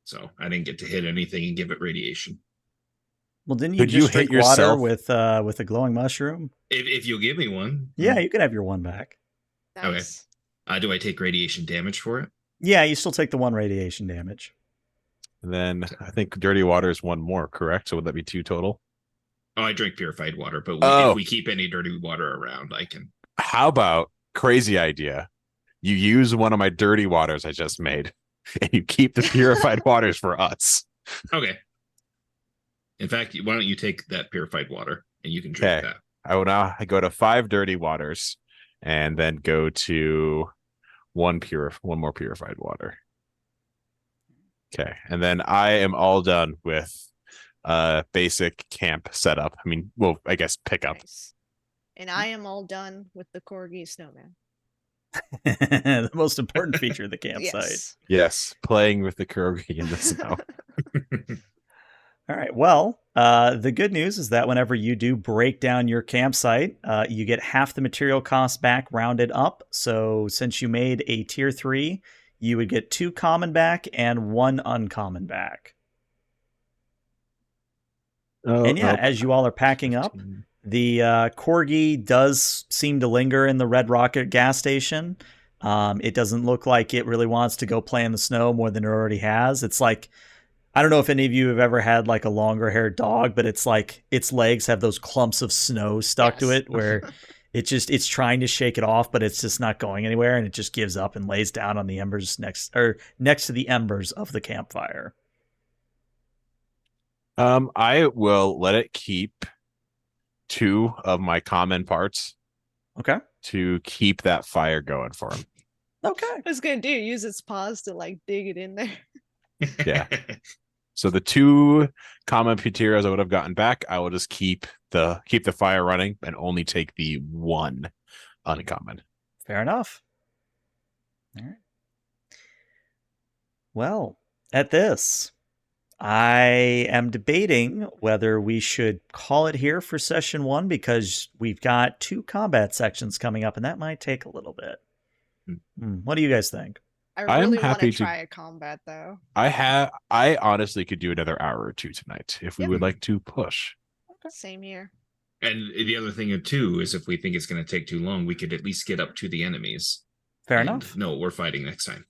So I didn't get to hit anything and give it radiation. Well, didn't you Could you just hit drink water yourself? with a glowing mushroom? If you'll give me one. Yeah, you can have your one back. Nice. Do I take radiation damage for it? Yeah, you still take the 1 radiation damage. And then I think dirty water is 1 more, correct? So would that be 2 total? Oh, I drink purified water, but Oh. if we keep any dirty water around, I can. How about crazy idea? You use one of my dirty waters I just made, and you keep the purified waters for us. Okay. In fact, why don't you take that purified water and you can drink Okay. that? I will now go to 5 dirty waters, and then go to one more purified water. Okay, and then I am all done with basic camp setup. I mean, well, I guess pickup. Nice. And I am all done with the corgi snowman. The most important feature of the campsite. Yes. Yes, playing with the Kurogi in the snow. All right. Well, the good news is that whenever you do break down your campsite, you get half the material cost back rounded up. So since you made a tier 3, you would get 2 common back and 1 uncommon back. And yeah, as you all are packing up, the corgi does seem to linger in the Red Rocket gas station. It doesn't look like it really wants to go play in the snow more than it already has. It's like, I don't know if any of you have ever had like a longer haired dog, but it's like its legs have those clumps of snow stuck to Yes. it where it's trying to shake it off, but it's just not going anywhere, and it just gives up and lays down on the embers next to the embers of the campfire. I will let it keep 2 of my common parts Okay. to keep that fire going for him. Okay. What it's gonna do? Use its paws to like dig it in there. Yeah. So the 2 common materials I would have gotten back, I will just keep the fire running and only take the 1 uncommon. Fair enough. All right. Well, at this, I am debating whether we should call it here for session 1, because we've got 2 combat sections coming up, and that might take a little bit. What do you guys think? I I'm really want happy to to- try a combat though. I honestly could do another hour or 2 tonight if we Yep. would like to push. Same here. And the other thing too is, if we think it's going to take too long, we could at least get up to the enemies. Fair and enough. No, we're fighting next time.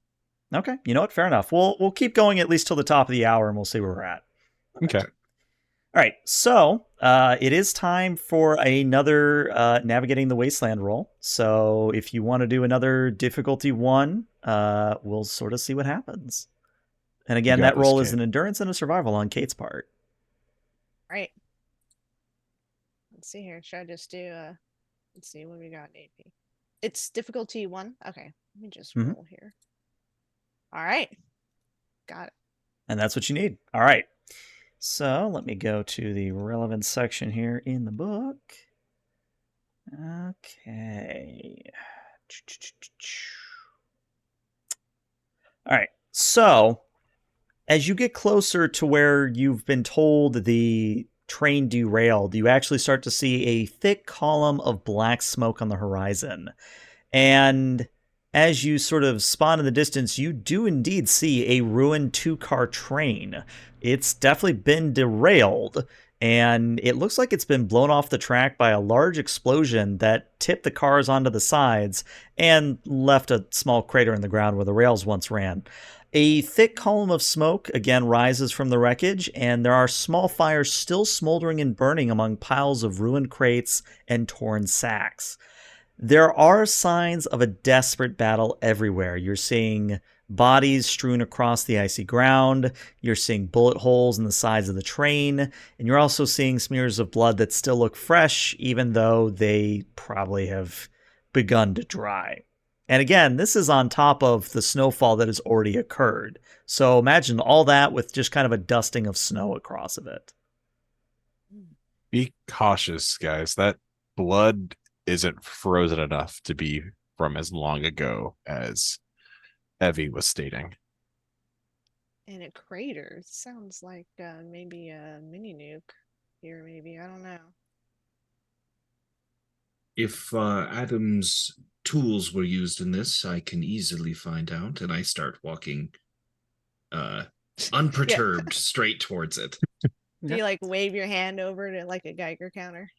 Okay. You know what? Fair enough. We'll keep going at least till the top of the hour, and we'll see where we're at. Okay. All right, so it is time for another Navigating the Wasteland roll. So if you want to do another difficulty 1, we'll sort of see what happens. And again, got that this, roll is Kate. an endurance and a survival on Kate's part. Right. Let's see here. Should I just do let's see what we got in AP. It's difficulty 1. Okay. Let me just Mhm. roll here. All right. Got it. And that's what you need. All right. So let me go to the relevant section here in the book. Okay. All right. So as you get closer to where you've been told the train derailed, you actually start to see a thick column of black smoke on the horizon. And as you sort of spawn in the distance, you do indeed see a ruined 2-car train. It's definitely been derailed, and it looks like it's been blown off the track by a large explosion that tipped the cars onto the sides and left a small crater in the ground where the rails once ran. A thick column of smoke again rises from the wreckage, and there are small fires still smoldering and burning among piles of ruined crates and torn sacks. There are signs of a desperate battle everywhere. You're seeing bodies strewn across the icy ground. You're seeing bullet holes in the sides of the train. And you're also seeing smears of blood that still look fresh, even though they probably have begun to dry. And again, this is on top of the snowfall that has already occurred. So imagine all that with just kind of a dusting of snow across of it. Be cautious, guys. That blood isn't frozen enough to be from as long ago as Evie was stating. In a crater. Sounds like maybe a mini nuke here, maybe. I don't know. If Adam's tools were used in this, I can easily find out, and I start walking unperturbed straight towards it. Do you like wave your hand over to like a Geiger counter?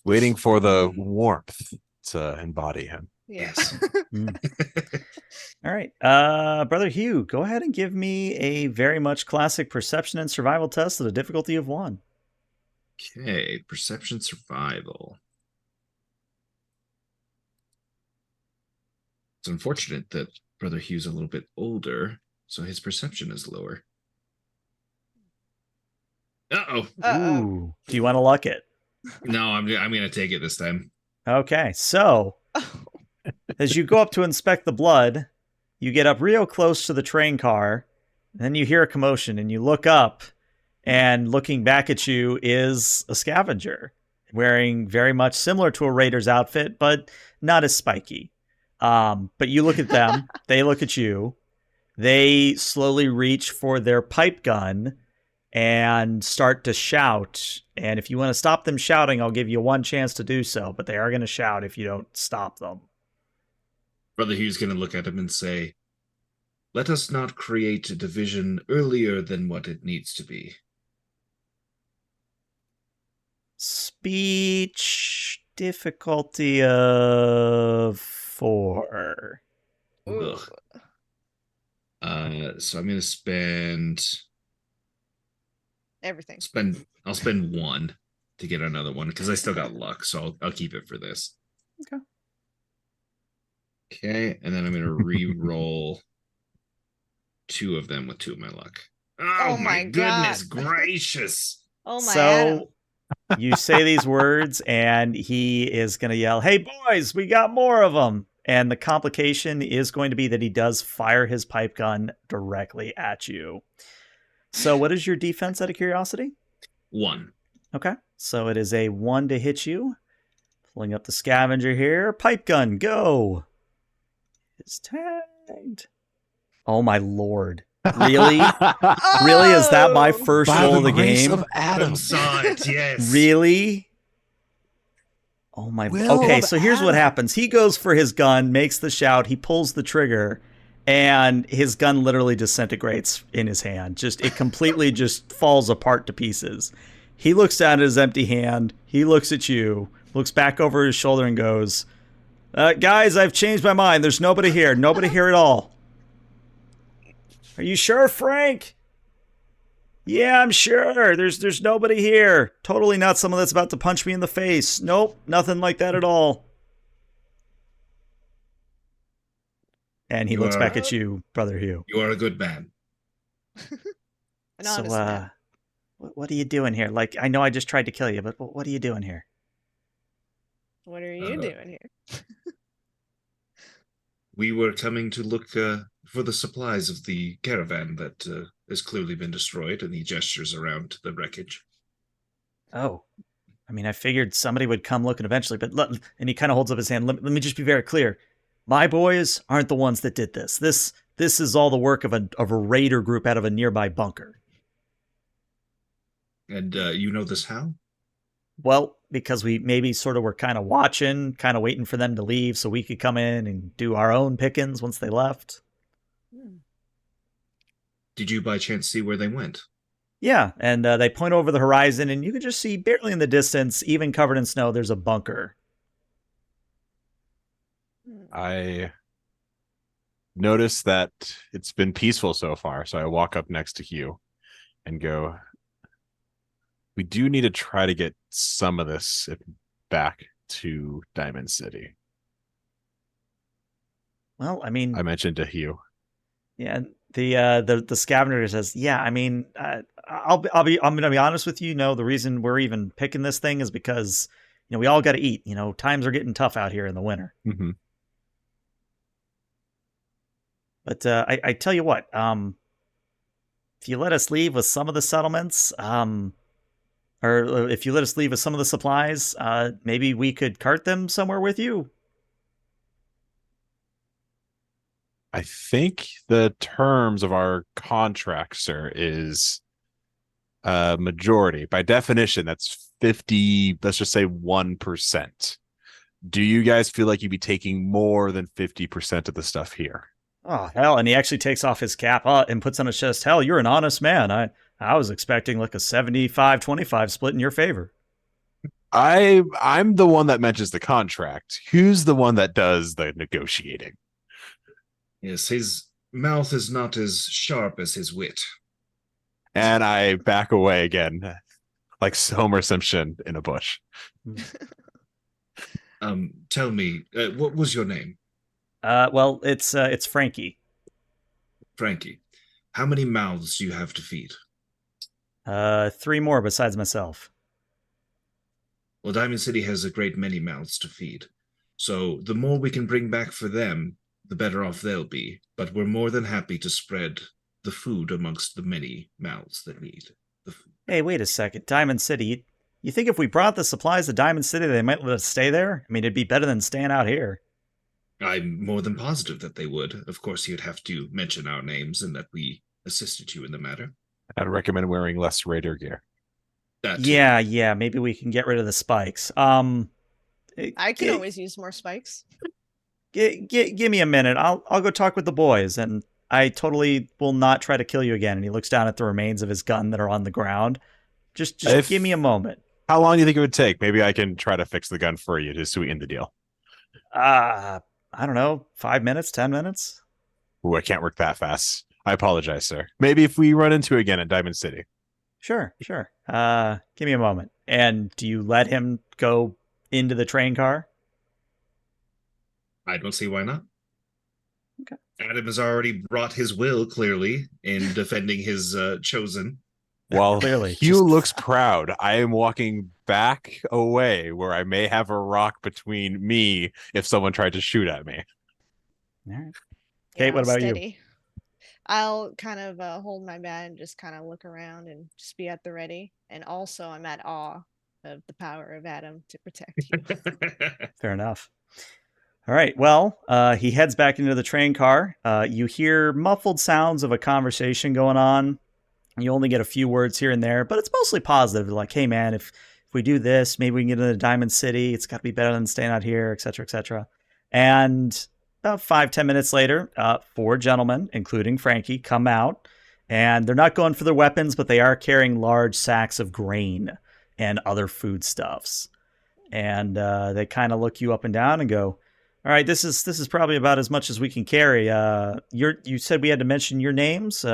Waiting for the warmth to embody him. Yeah. Yes. All right. Brother Hugh, go ahead and give me a very much classic perception and survival test at a difficulty of 1. Okay, perception survival. It's unfortunate that Brother Hugh's a little bit older, so his perception is lower. Uh-oh. Uh-oh. Ooh. Do you want to luck it? No, I'm gonna take it this time. Okay. So, as you go up to inspect the blood, you get up real close to the train car, and then you hear a commotion, and you look up, and looking back at you is a scavenger, wearing very much similar to a raider's outfit, but not as spiky. But you look at them, they look at you, they slowly reach for their pipe gun and start to shout. And if you want to stop them shouting, I'll give you 1 chance to do so, but they are going to shout if you don't stop them. Brother Hugh's gonna look at him and say, "Let us not create a division earlier than what it needs to be." Speech difficulty of 4. Ooh. Ugh. So I'm gonna Everything. I'll spend 1 to get another one because I still got luck, so I'll keep it for this. Okay. Okay, and then I'm gonna re-roll 2 of them with 2 of my luck. Oh, Oh my my goodness God. gracious! Oh my Adam. So you say these words, and he is going to yell, "Hey, boys, we got more of them." And the complication is going to be that he does fire his pipe gun directly at you. So what is your defense out of curiosity? 1. Okay. So it is a 1 to hit you. Pulling up the scavenger here. Pipe gun, go. It's tagged. Oh, my Lord. Really? Really? Is that my first By roll of the grace game? of Adam. Adam saw it, yes. Really? Oh my. Will Okay, of so here's what Adam. happens. He goes for his gun, makes the shout, he pulls the trigger, and his gun literally disintegrates in his hand. It completely just falls apart to pieces. He looks down at his empty hand. He looks at you, looks back over his shoulder and goes, "Guys, I've changed my mind. There's nobody here. Nobody here at all." "Are you sure, Frank?" "Yeah, I'm sure. There's nobody here. Totally not someone that's about to punch me in the face. Nope, nothing like that at all." And he You looks are- back at you, Brother Hugh. You are a good man. An So, honest man. what are you doing here? Like, I know I just tried to kill you, but what are you doing here? What are you doing here? We were coming to look for the supplies of the caravan that has clearly been destroyed, and he gestures around the wreckage. Oh, I mean, I figured somebody would come looking eventually, but and he kind of holds up his hand. Let me just be very clear. My boys aren't the ones that did this. This is all the work of a raider group out of a nearby bunker. And you know this how? Well, because we maybe sort of were kind of watching, kind of waiting for them to leave so we could come in and do our own pickings once they left. Hmm. Did you by chance see where they went? Yeah, and they point over the horizon, and you can just see barely in the distance, even covered in snow, there's a bunker. I notice that it's been peaceful so far, so I walk up next to Hugh and go, we do need to try to get some of this back to Diamond City. Well, I mean, I mentioned to Hugh. yeah, the scavenger says, yeah, I mean, I'm gonna be honest with you. No, the reason we're even picking this thing is because we all got to eat. Times are getting tough out here in the winter. Mm-hmm. But I tell you what, if you let us leave with some of the settlements, or if you let us leave with some of the supplies, maybe we could cart them somewhere with you. I think the terms of our contract, sir, is majority. By definition, that's 50, let's just say 1%. Do you guys feel like you'd be taking more than 50% of the stuff here? Oh, hell. And he actually takes off his cap and puts on his chest. Hell, you're an honest man. I was expecting like a 75-25 split in your favor. I'm the one that mentions the contract. Who's the one that does the negotiating? Yes, his mouth is not as sharp as his wit. And I back away again, like Homer Simpson in a bush. Tell me, what was your name? Well, it's Frankie. Frankie. How many mouths do you have to feed? 3 more besides myself. Well, Diamond City has a great many mouths to feed. So the more we can bring back for them, the better off they'll be. But we're more than happy to spread the food amongst the many mouths that need the food. Hey, wait a second. Diamond City. You think if we brought the supplies to Diamond City, they might let us stay there? I mean, it'd be better than staying out here. I'm more than positive that they would. Of course, you'd have to mention our names and that we assisted you in the matter. I'd recommend wearing less raider gear. That too. Yeah. Maybe we can get rid of the spikes. I can always use more spikes. Give me a minute. I'll go talk with the boys, and I totally will not try to kill you again. And he looks down at the remains of his gun that are on the ground. Just give me a moment. How long do you think it would take? Maybe I can try to fix the gun for you to sweeten the deal. I don't know, 5 minutes, 10 minutes? Ooh, I can't work that fast. I apologize, sir. Maybe if we run into it again at Diamond City. Sure. Give me a moment. And do you let him go into the train car? I don't see why not. Okay. Adam has already brought his will clearly in defending his chosen. While Clearly, Hugh looks proud, I am walking back away where I may have a rock between me if someone tried to shoot at me. All right. Kate, what I'll about you? steady. I'll kind of hold my bat and just kind of look around and just be at the ready. And also, I'm at awe of the power of Adam to protect you. Fair enough. All right. Well, he heads back into the train car. You hear muffled sounds of a conversation going on. You only get a few words here and there, but it's mostly positive. Like, hey, man, if we do this, maybe we can get into Diamond City. It's got to be better than staying out here, et cetera, et cetera. And about 5-10 minutes later, 4 gentlemen, including Frankie, come out. And they're not going for their weapons, but they are carrying large sacks of grain and other foodstuffs. And they kind of look you up and down and go, all right, this is probably about as much as we can carry. You said we had to mention your names.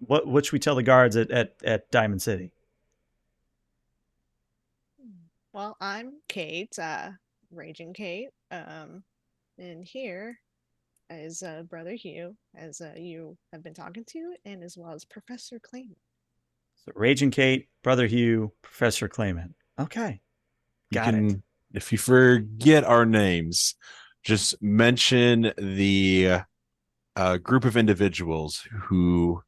What should we tell the guards at Diamond City? Well, I'm Kate, Raging Kate. And here is Brother Hugh, as you have been talking to, and as well as Professor Clayman. So Raging Kate, Brother Hugh, Professor Clayman. Okay. Got it. If you forget our names, just mention the group of individuals who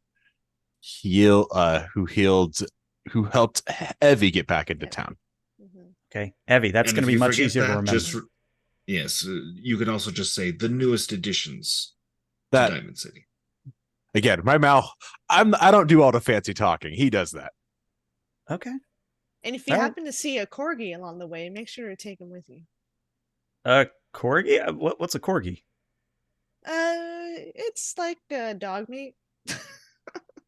helped Evie get back into town. Mm-hmm. Okay, Evie, that's going to be much easier to remember. Yes, you can also just say the newest additions to Diamond City. Again, my mouth. I don't do all the fancy talking. He does that. Okay. And if you All right. happen to see a corgi along the way, make sure to take him with you. Corgi? What's a corgi? It's like dog meat.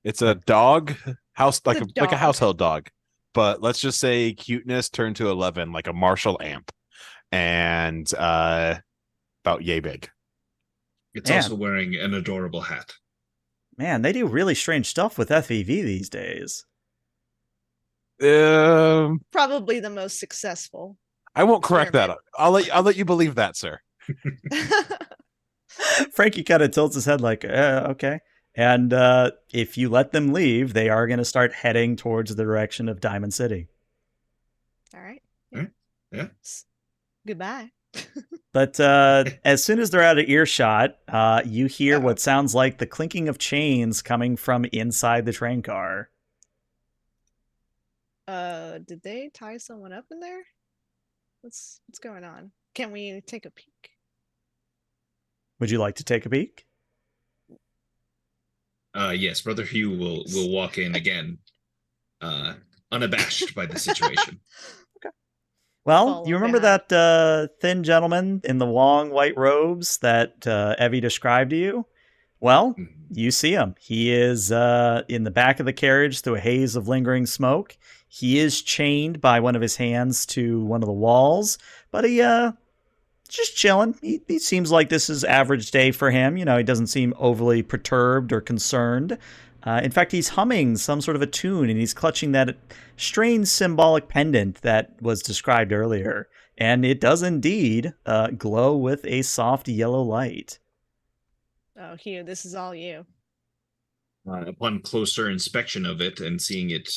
It's a dog house, It's a like a dog. household dog, but let's just say cuteness turned to 11, like a Marshall amp, and about yay big. It's Man. also wearing an adorable hat. Man, they do really strange stuff with FEV these days. Probably the most successful. I won't correct that. experiment. I'll let you believe that, sir. Frankie kind of tilts his head like, okay. And if you let them leave, they are going to start heading towards the direction of Diamond City. All right. Yeah. Goodbye. But as soon as they're out of earshot, you hear Uh-oh. what sounds like the clinking of chains coming from inside the train car. Did they tie someone up in there? What's going on? Can we take a peek? Would you like to take a peek? Yes, Brother Hugh will walk in again, unabashed by the situation. Well, Follow you remember behind. that thin gentleman in the long white robes that Evie described to you? Well, Mhm. you see him. He is in the back of the carriage through a haze of lingering smoke. He is chained by one of his hands to one of the walls, but he just chilling. He seems like this is average day for him. You know, he doesn't seem overly perturbed or concerned. In fact, he's humming some sort of a tune, and he's clutching that strange symbolic pendant that was described earlier. And it does indeed glow with a soft yellow light. Oh, Hugh, this is all you. Upon closer inspection of it and seeing it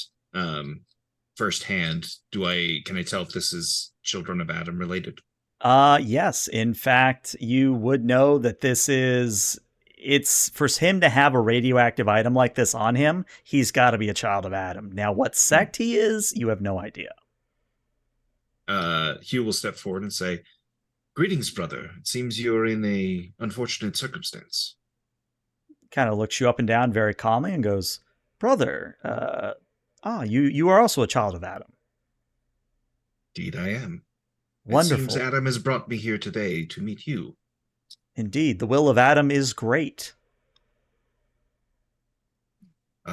firsthand, can I tell if this is Children of Adam related? Yes. In fact, you would know that it's for him to have a radioactive item like this on him, he's got to be a child of Adam. Now, what sect he is, you have no idea. Hugh will step forward and say, "Greetings, brother. It seems you're in a unfortunate circumstance." Kind of looks you up and down very calmly and goes, "Brother, you are also a child of Adam." Indeed, I am. Wonderful. It seems Adam has brought me here today to meet you. Indeed, the will of Adam is great.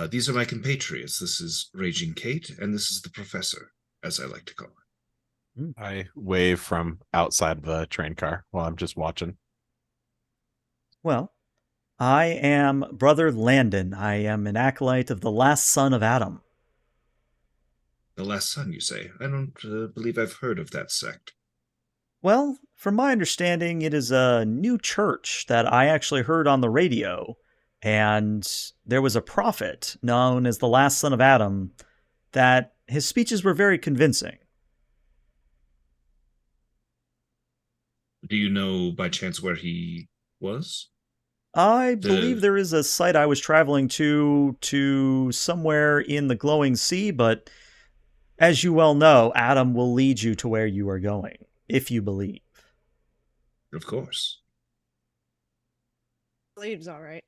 These are my compatriots. This is Raging Kate, and this is the Professor, as I like to call it. I wave from outside the train car while I'm just watching. Well, I am Brother Landon. I am an acolyte of the last son of Adam. The last son, you say? I don't believe I've heard of that sect. Well, from my understanding, it is a new church that I actually heard on the radio. And there was a prophet known as the last son of Adam that his speeches were very convincing. Do you know by chance where he was? I believe there is a site I was traveling to somewhere in the glowing sea, but as you well know, Adam will lead you to where you are going, if you believe. Of course. Believes all right.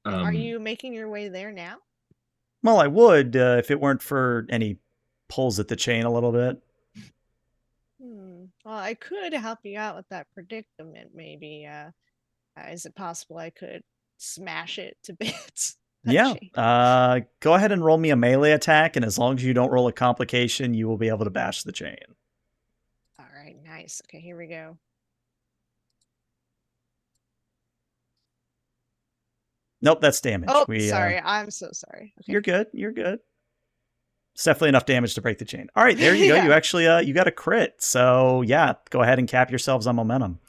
Are you making your way there now? Well, I would if it weren't for any pulls at the chain a little bit. Well, I could help you out with that predicament, maybe. Is it possible I could smash it to bits? Yeah. Go ahead and roll me a melee attack, and as long as you don't roll a complication, you will be able to bash the chain. All right, nice. Okay, here we go. Nope, that's damage. Oh, sorry. I'm so sorry. Okay. You're good. You're good. It's definitely enough damage to break the chain. All right, there you go. Yeah. You actually you got a crit. So yeah, go ahead and cap yourselves on momentum.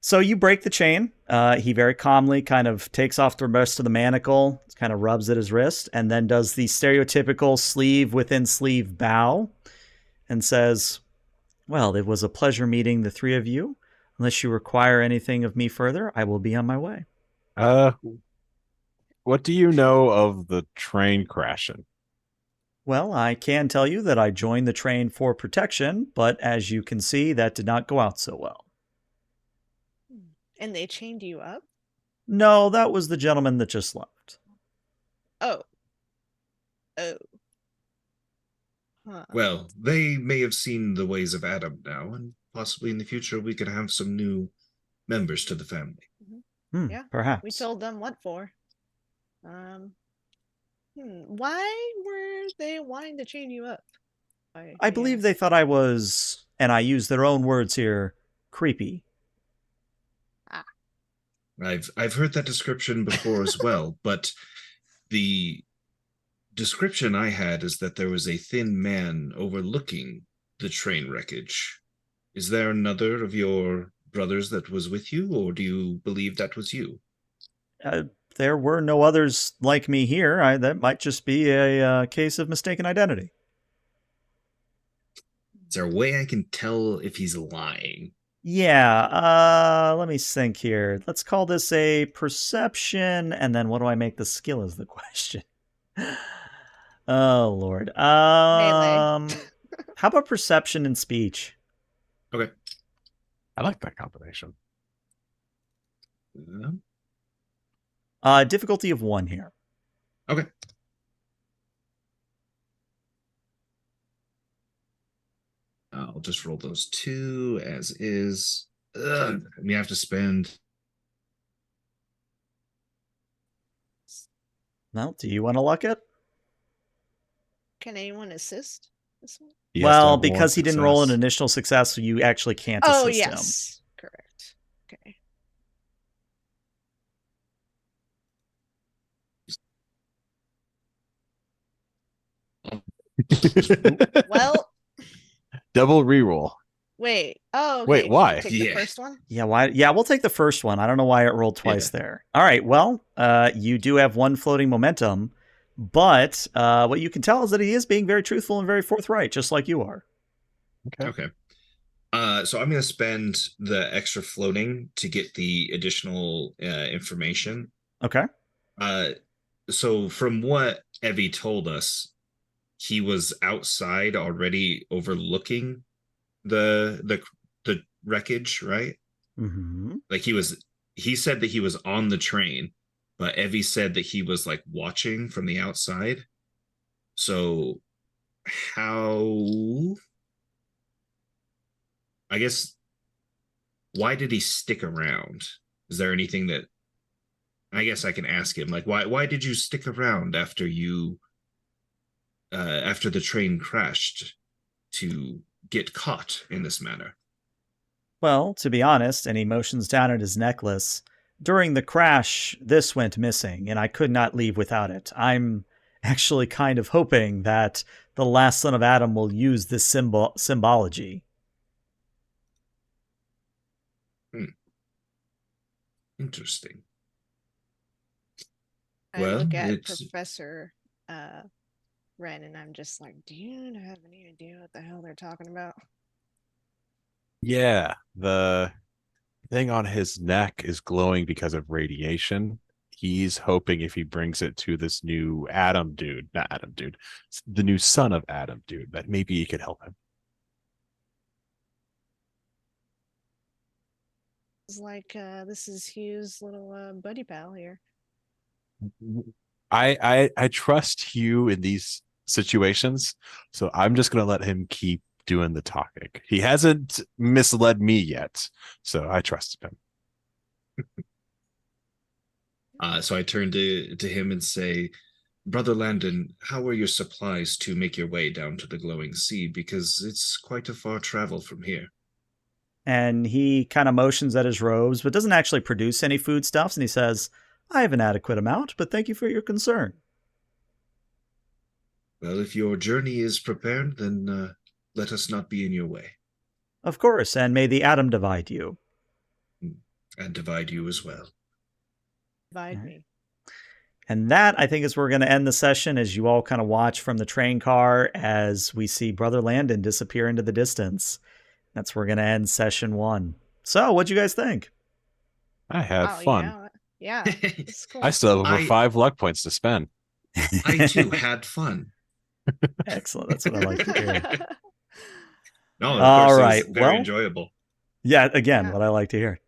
So you break the chain. He very calmly kind of takes off the rest of the manacle, kind of rubs at his wrist, and then does the stereotypical sleeve within sleeve bow and says, "Well, it was a pleasure meeting the three of you. Unless you require anything of me further, I will be on my way." What do you know of the train crashing? Well, I can tell you that I joined the train for protection, but as you can see, that did not go out so well. And they chained you up? No, that was the gentleman that just left. Oh. Oh. Huh. Well, they may have seen the ways of Adam now, and possibly in the future we could have some new members to the family. Yeah. We Perhaps. told them what for. Why were they wanting to chain you up? I believe they thought I was, and I use their own words here, creepy. I've heard that description before as well, but the description I had is that there was a thin man overlooking the train wreckage. Is there another of your brothers that was with you, or do you believe that was you? There were no others like me here. That might just be a case of mistaken identity. Is there a way I can tell if he's lying? Yeah, let me think here. Let's call this a perception, and then what do I make the skill is the question. Oh, Lord. Melee. How about perception and speech? Okay. I like that combination. Difficulty of 1 here. Okay. I'll just roll those 2 as is. We have to spend. Well, do you want to luck it? Can anyone assist this one? He has to Well, have one because he didn't roll an success. initial success, so you actually can't Oh, assist him. yes. Correct. Okay. Well, Double reroll. wait. Oh, okay. Wait, why? Take the Yeah. first one. Yeah, why? Yeah, we'll take the first one. I don't know why it rolled twice there. All right, well, you do have 1 floating momentum, but what you can tell is that he is being very truthful and very forthright, just like you are. Okay. So I'm going to spend the extra floating to get the additional information. Okay. So from what Evie told us, he was outside already overlooking the wreckage, right? Mm-hmm. Like he said that he was on the train, but Evie said that he was like watching from the outside. So how, I guess, why did he stick around? Is there anything that I guess I can ask him, like, why did you stick around after you after the train crashed to get caught in this manner? Well, to be honest, and he motions down at his necklace, during the crash, this went missing, and I could not leave without it. I'm actually kind of hoping that the last son of Adam will use this symbology. Interesting. I Well, look at it's- Professor Ren and I'm just like, do you have any idea what the hell they're talking about? Yeah, the thing on his neck is glowing because of radiation. He's hoping if he brings it to this new Adam dude, not Adam dude, the new son of Adam dude, that maybe he could help him. It's like this is Hugh's little buddy pal here. I trust Hugh in these situations, so I'm just gonna let him keep doing the talking. He hasn't misled me yet, so I trust him. So I turn to him and say, Brother Landon, how are your supplies to make your way down to the glowing sea? Because it's quite a far travel from here. And he kind of motions at his robes, but doesn't actually produce any foodstuffs, and he says, I have an adequate amount, but thank you for your concern. Well, if your journey is prepared, then let us not be in your way. Of course, and may the Atom divide you. And divide you as well. Divide me. And that, I think, is where we're going to end the session as you all kind of watch from the train car as we see Brother Landon disappear into the distance. That's where we're going to end session 1. So, what'd you guys think? I had Oh, fun. Yeah, it's cool. I still have over 5 luck points to spend. I too had fun. Excellent. That's what I like to hear. No, of All course, right. it was very Well, enjoyable. Yeah, again, Yeah. what I like to hear.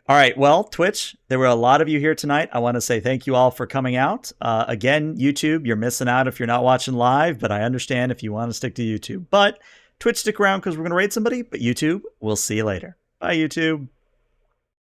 All right. Well, Twitch, there were a lot of you here tonight. I want to say thank you all for coming out. Again, YouTube, you're missing out if you're not watching live, but I understand if you want to stick to YouTube. But Twitch, stick around because we're going to raid somebody. But YouTube, we'll see you later. Bye, YouTube.